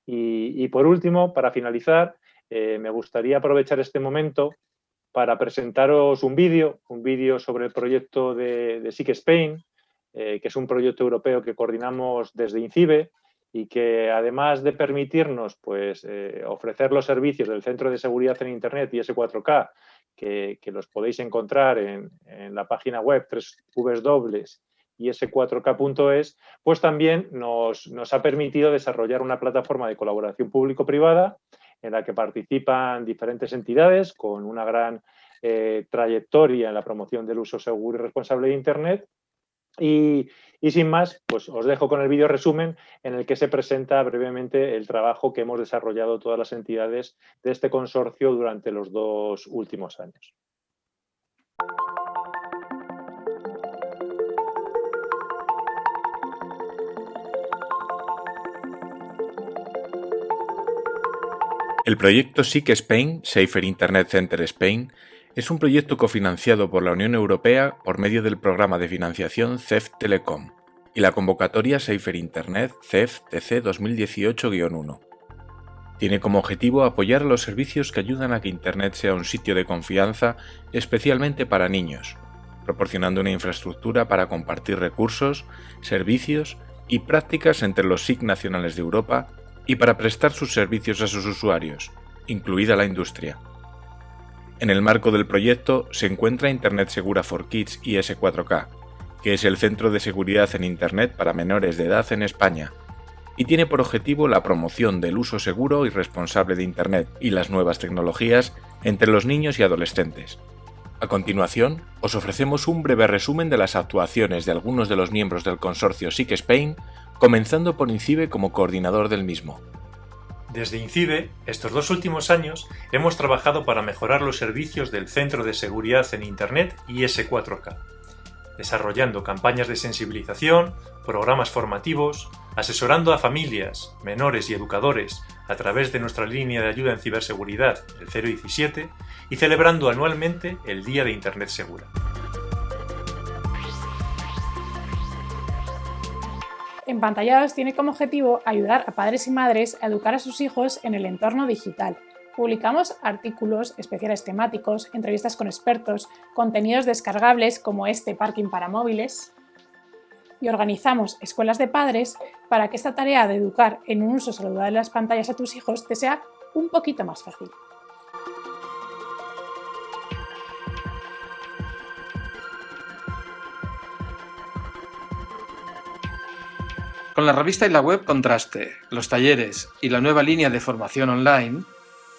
Y por último, para finalizar, me gustaría aprovechar este momento para presentaros un vídeo sobre el proyecto de SIC Spain, que es un proyecto europeo que coordinamos desde INCIBE y que además de permitirnos pues, ofrecer los servicios del Centro de Seguridad en Internet y IS4K, que los podéis encontrar en la página web www.is4k.es, pues también nos ha permitido desarrollar una plataforma de colaboración público-privada en la que participan diferentes entidades con una gran trayectoria en la promoción del uso seguro y responsable de Internet. Y sin más, pues os dejo con el vídeo resumen en el que se presenta brevemente el trabajo que hemos desarrollado todas las entidades de este consorcio durante los 2 últimos años.
El proyecto SIC Spain, Safer Internet Center Spain, es un proyecto cofinanciado por la Unión Europea por medio del programa de financiación CEF Telecom y la convocatoria Safer Internet CEF TC 2018-1. Tiene como objetivo apoyar a los servicios que ayudan a que Internet sea un sitio de confianza, especialmente para niños, proporcionando una infraestructura para compartir recursos, servicios y prácticas entre los SIC nacionales de Europa y para prestar sus servicios a sus usuarios, incluida la industria. En el marco del proyecto se encuentra Internet Segura for Kids IS4K, que es el centro de seguridad en Internet para menores de edad en España, y tiene por objetivo la promoción del uso seguro y responsable de Internet y las nuevas tecnologías entre los niños y adolescentes. A continuación, os ofrecemos un breve resumen de las actuaciones de algunos de los miembros del consorcio SIC Spain, comenzando por INCIBE como coordinador del mismo.
Desde INCIBE, estos 2 últimos años, hemos trabajado para mejorar los servicios del Centro de Seguridad en Internet IS4K, desarrollando campañas de sensibilización, programas formativos, asesorando a familias, menores y educadores a través de nuestra línea de ayuda en ciberseguridad, el 017, y celebrando anualmente el Día de Internet Segura.
Empantallados tiene como objetivo ayudar a padres y madres a educar a sus hijos en el entorno digital. Publicamos artículos, especiales temáticos, entrevistas con expertos, contenidos descargables como este Parking para móviles, y organizamos escuelas de padres para que esta tarea de educar en un uso saludable de las pantallas a tus hijos te sea un poquito más fácil.
Con la revista y la web Contraste, los talleres y la nueva línea de formación online,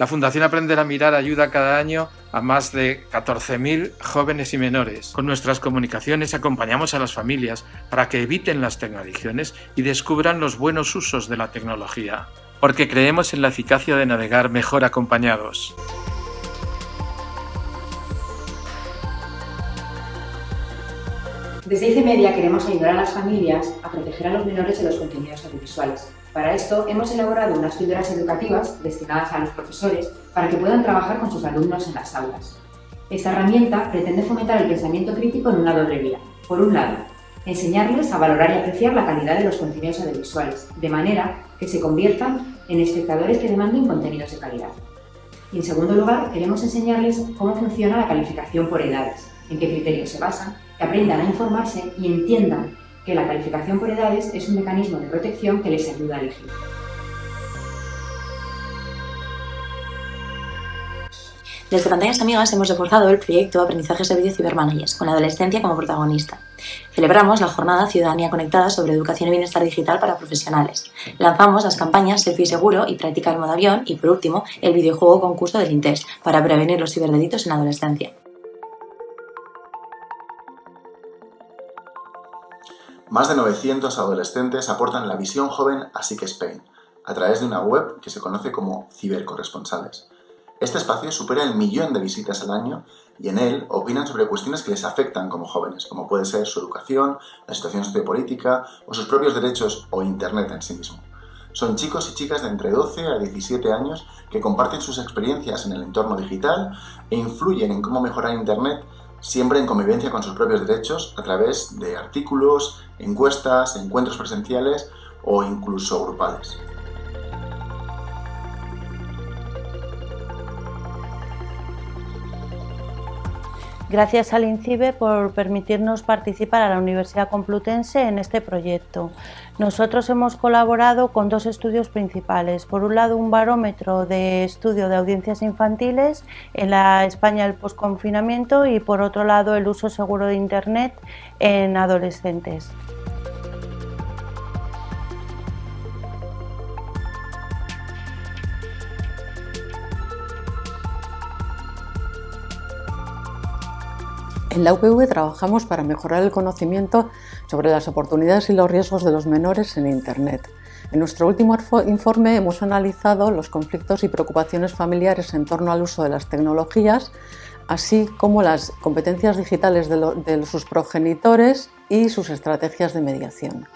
la Fundación Aprender a Mirar ayuda cada año a más de 14.000 jóvenes y menores. Con nuestras comunicaciones acompañamos a las familias para que eviten las tecnoadicciones y descubran los buenos usos de la tecnología, porque creemos en la eficacia de navegar mejor acompañados.
Desde ICEmedia queremos ayudar a las familias a proteger a los menores de los contenidos audiovisuales. Para esto hemos elaborado unas píldoras educativas destinadas a los profesores para que puedan trabajar con sus alumnos en las aulas. Esta herramienta pretende fomentar el pensamiento crítico en una doble vía. Por un lado, enseñarles a valorar y apreciar la calidad de los contenidos audiovisuales, de manera que se conviertan en espectadores que demanden contenidos de calidad. Y en segundo lugar, queremos enseñarles cómo funciona la calificación por edades, en qué criterios se basan, que aprendan a informarse y entiendan que la calificación por edades es un mecanismo de protección que les ayuda a elegir.
Desde Pantallas Amigas hemos reforzado el proyecto Aprendizaje Servicio Cibermanagers, con la adolescencia como protagonista. Celebramos la jornada Ciudadanía Conectada sobre educación y bienestar digital para profesionales. Lanzamos las campañas Selfie Seguro y Práctica en modo avión y, por último, el videojuego concurso del INTES para prevenir los ciberdelitos en adolescencia.
Más de 900 adolescentes aportan la visión joven a SIC Spain, a través de una web que se conoce como Cibercorresponsales. Este espacio supera el 1.000.000 de visitas al año y en él opinan sobre cuestiones que les afectan como jóvenes, como puede ser su educación, la situación sociopolítica o sus propios derechos o Internet en sí mismo. Son chicos y chicas de entre 12 a 17 años que comparten sus experiencias en el entorno digital e influyen en cómo mejorar Internet, siempre en convivencia con sus propios derechos a través de artículos, encuestas, encuentros presenciales o incluso grupales.
Gracias al INCIBE por permitirnos participar a la Universidad Complutense en este proyecto. Nosotros hemos colaborado con 2 estudios principales. Por un lado, un barómetro de estudio de audiencias infantiles en la España del posconfinamiento y por otro lado, el uso seguro de Internet en adolescentes.
En la UPV trabajamos para mejorar el conocimiento sobre las oportunidades y los riesgos de los menores en Internet. En nuestro último informe hemos analizado los conflictos y preocupaciones familiares en torno al uso de las tecnologías, así como las competencias digitales de sus progenitores y sus estrategias de mediación.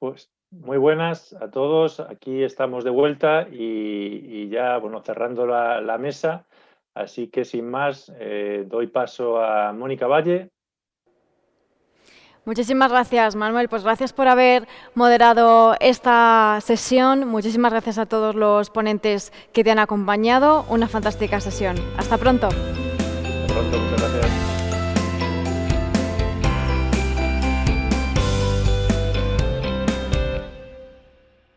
Pues muy buenas a todos. Aquí estamos de vuelta y ya, bueno, cerrando la mesa. Así que sin más, doy paso a Mónica Valle.
Muchísimas gracias, Manuel. Pues gracias por haber moderado esta sesión. Muchísimas gracias a todos los ponentes que te han acompañado. Una fantástica sesión. Hasta pronto.
Hasta pronto, muchas gracias.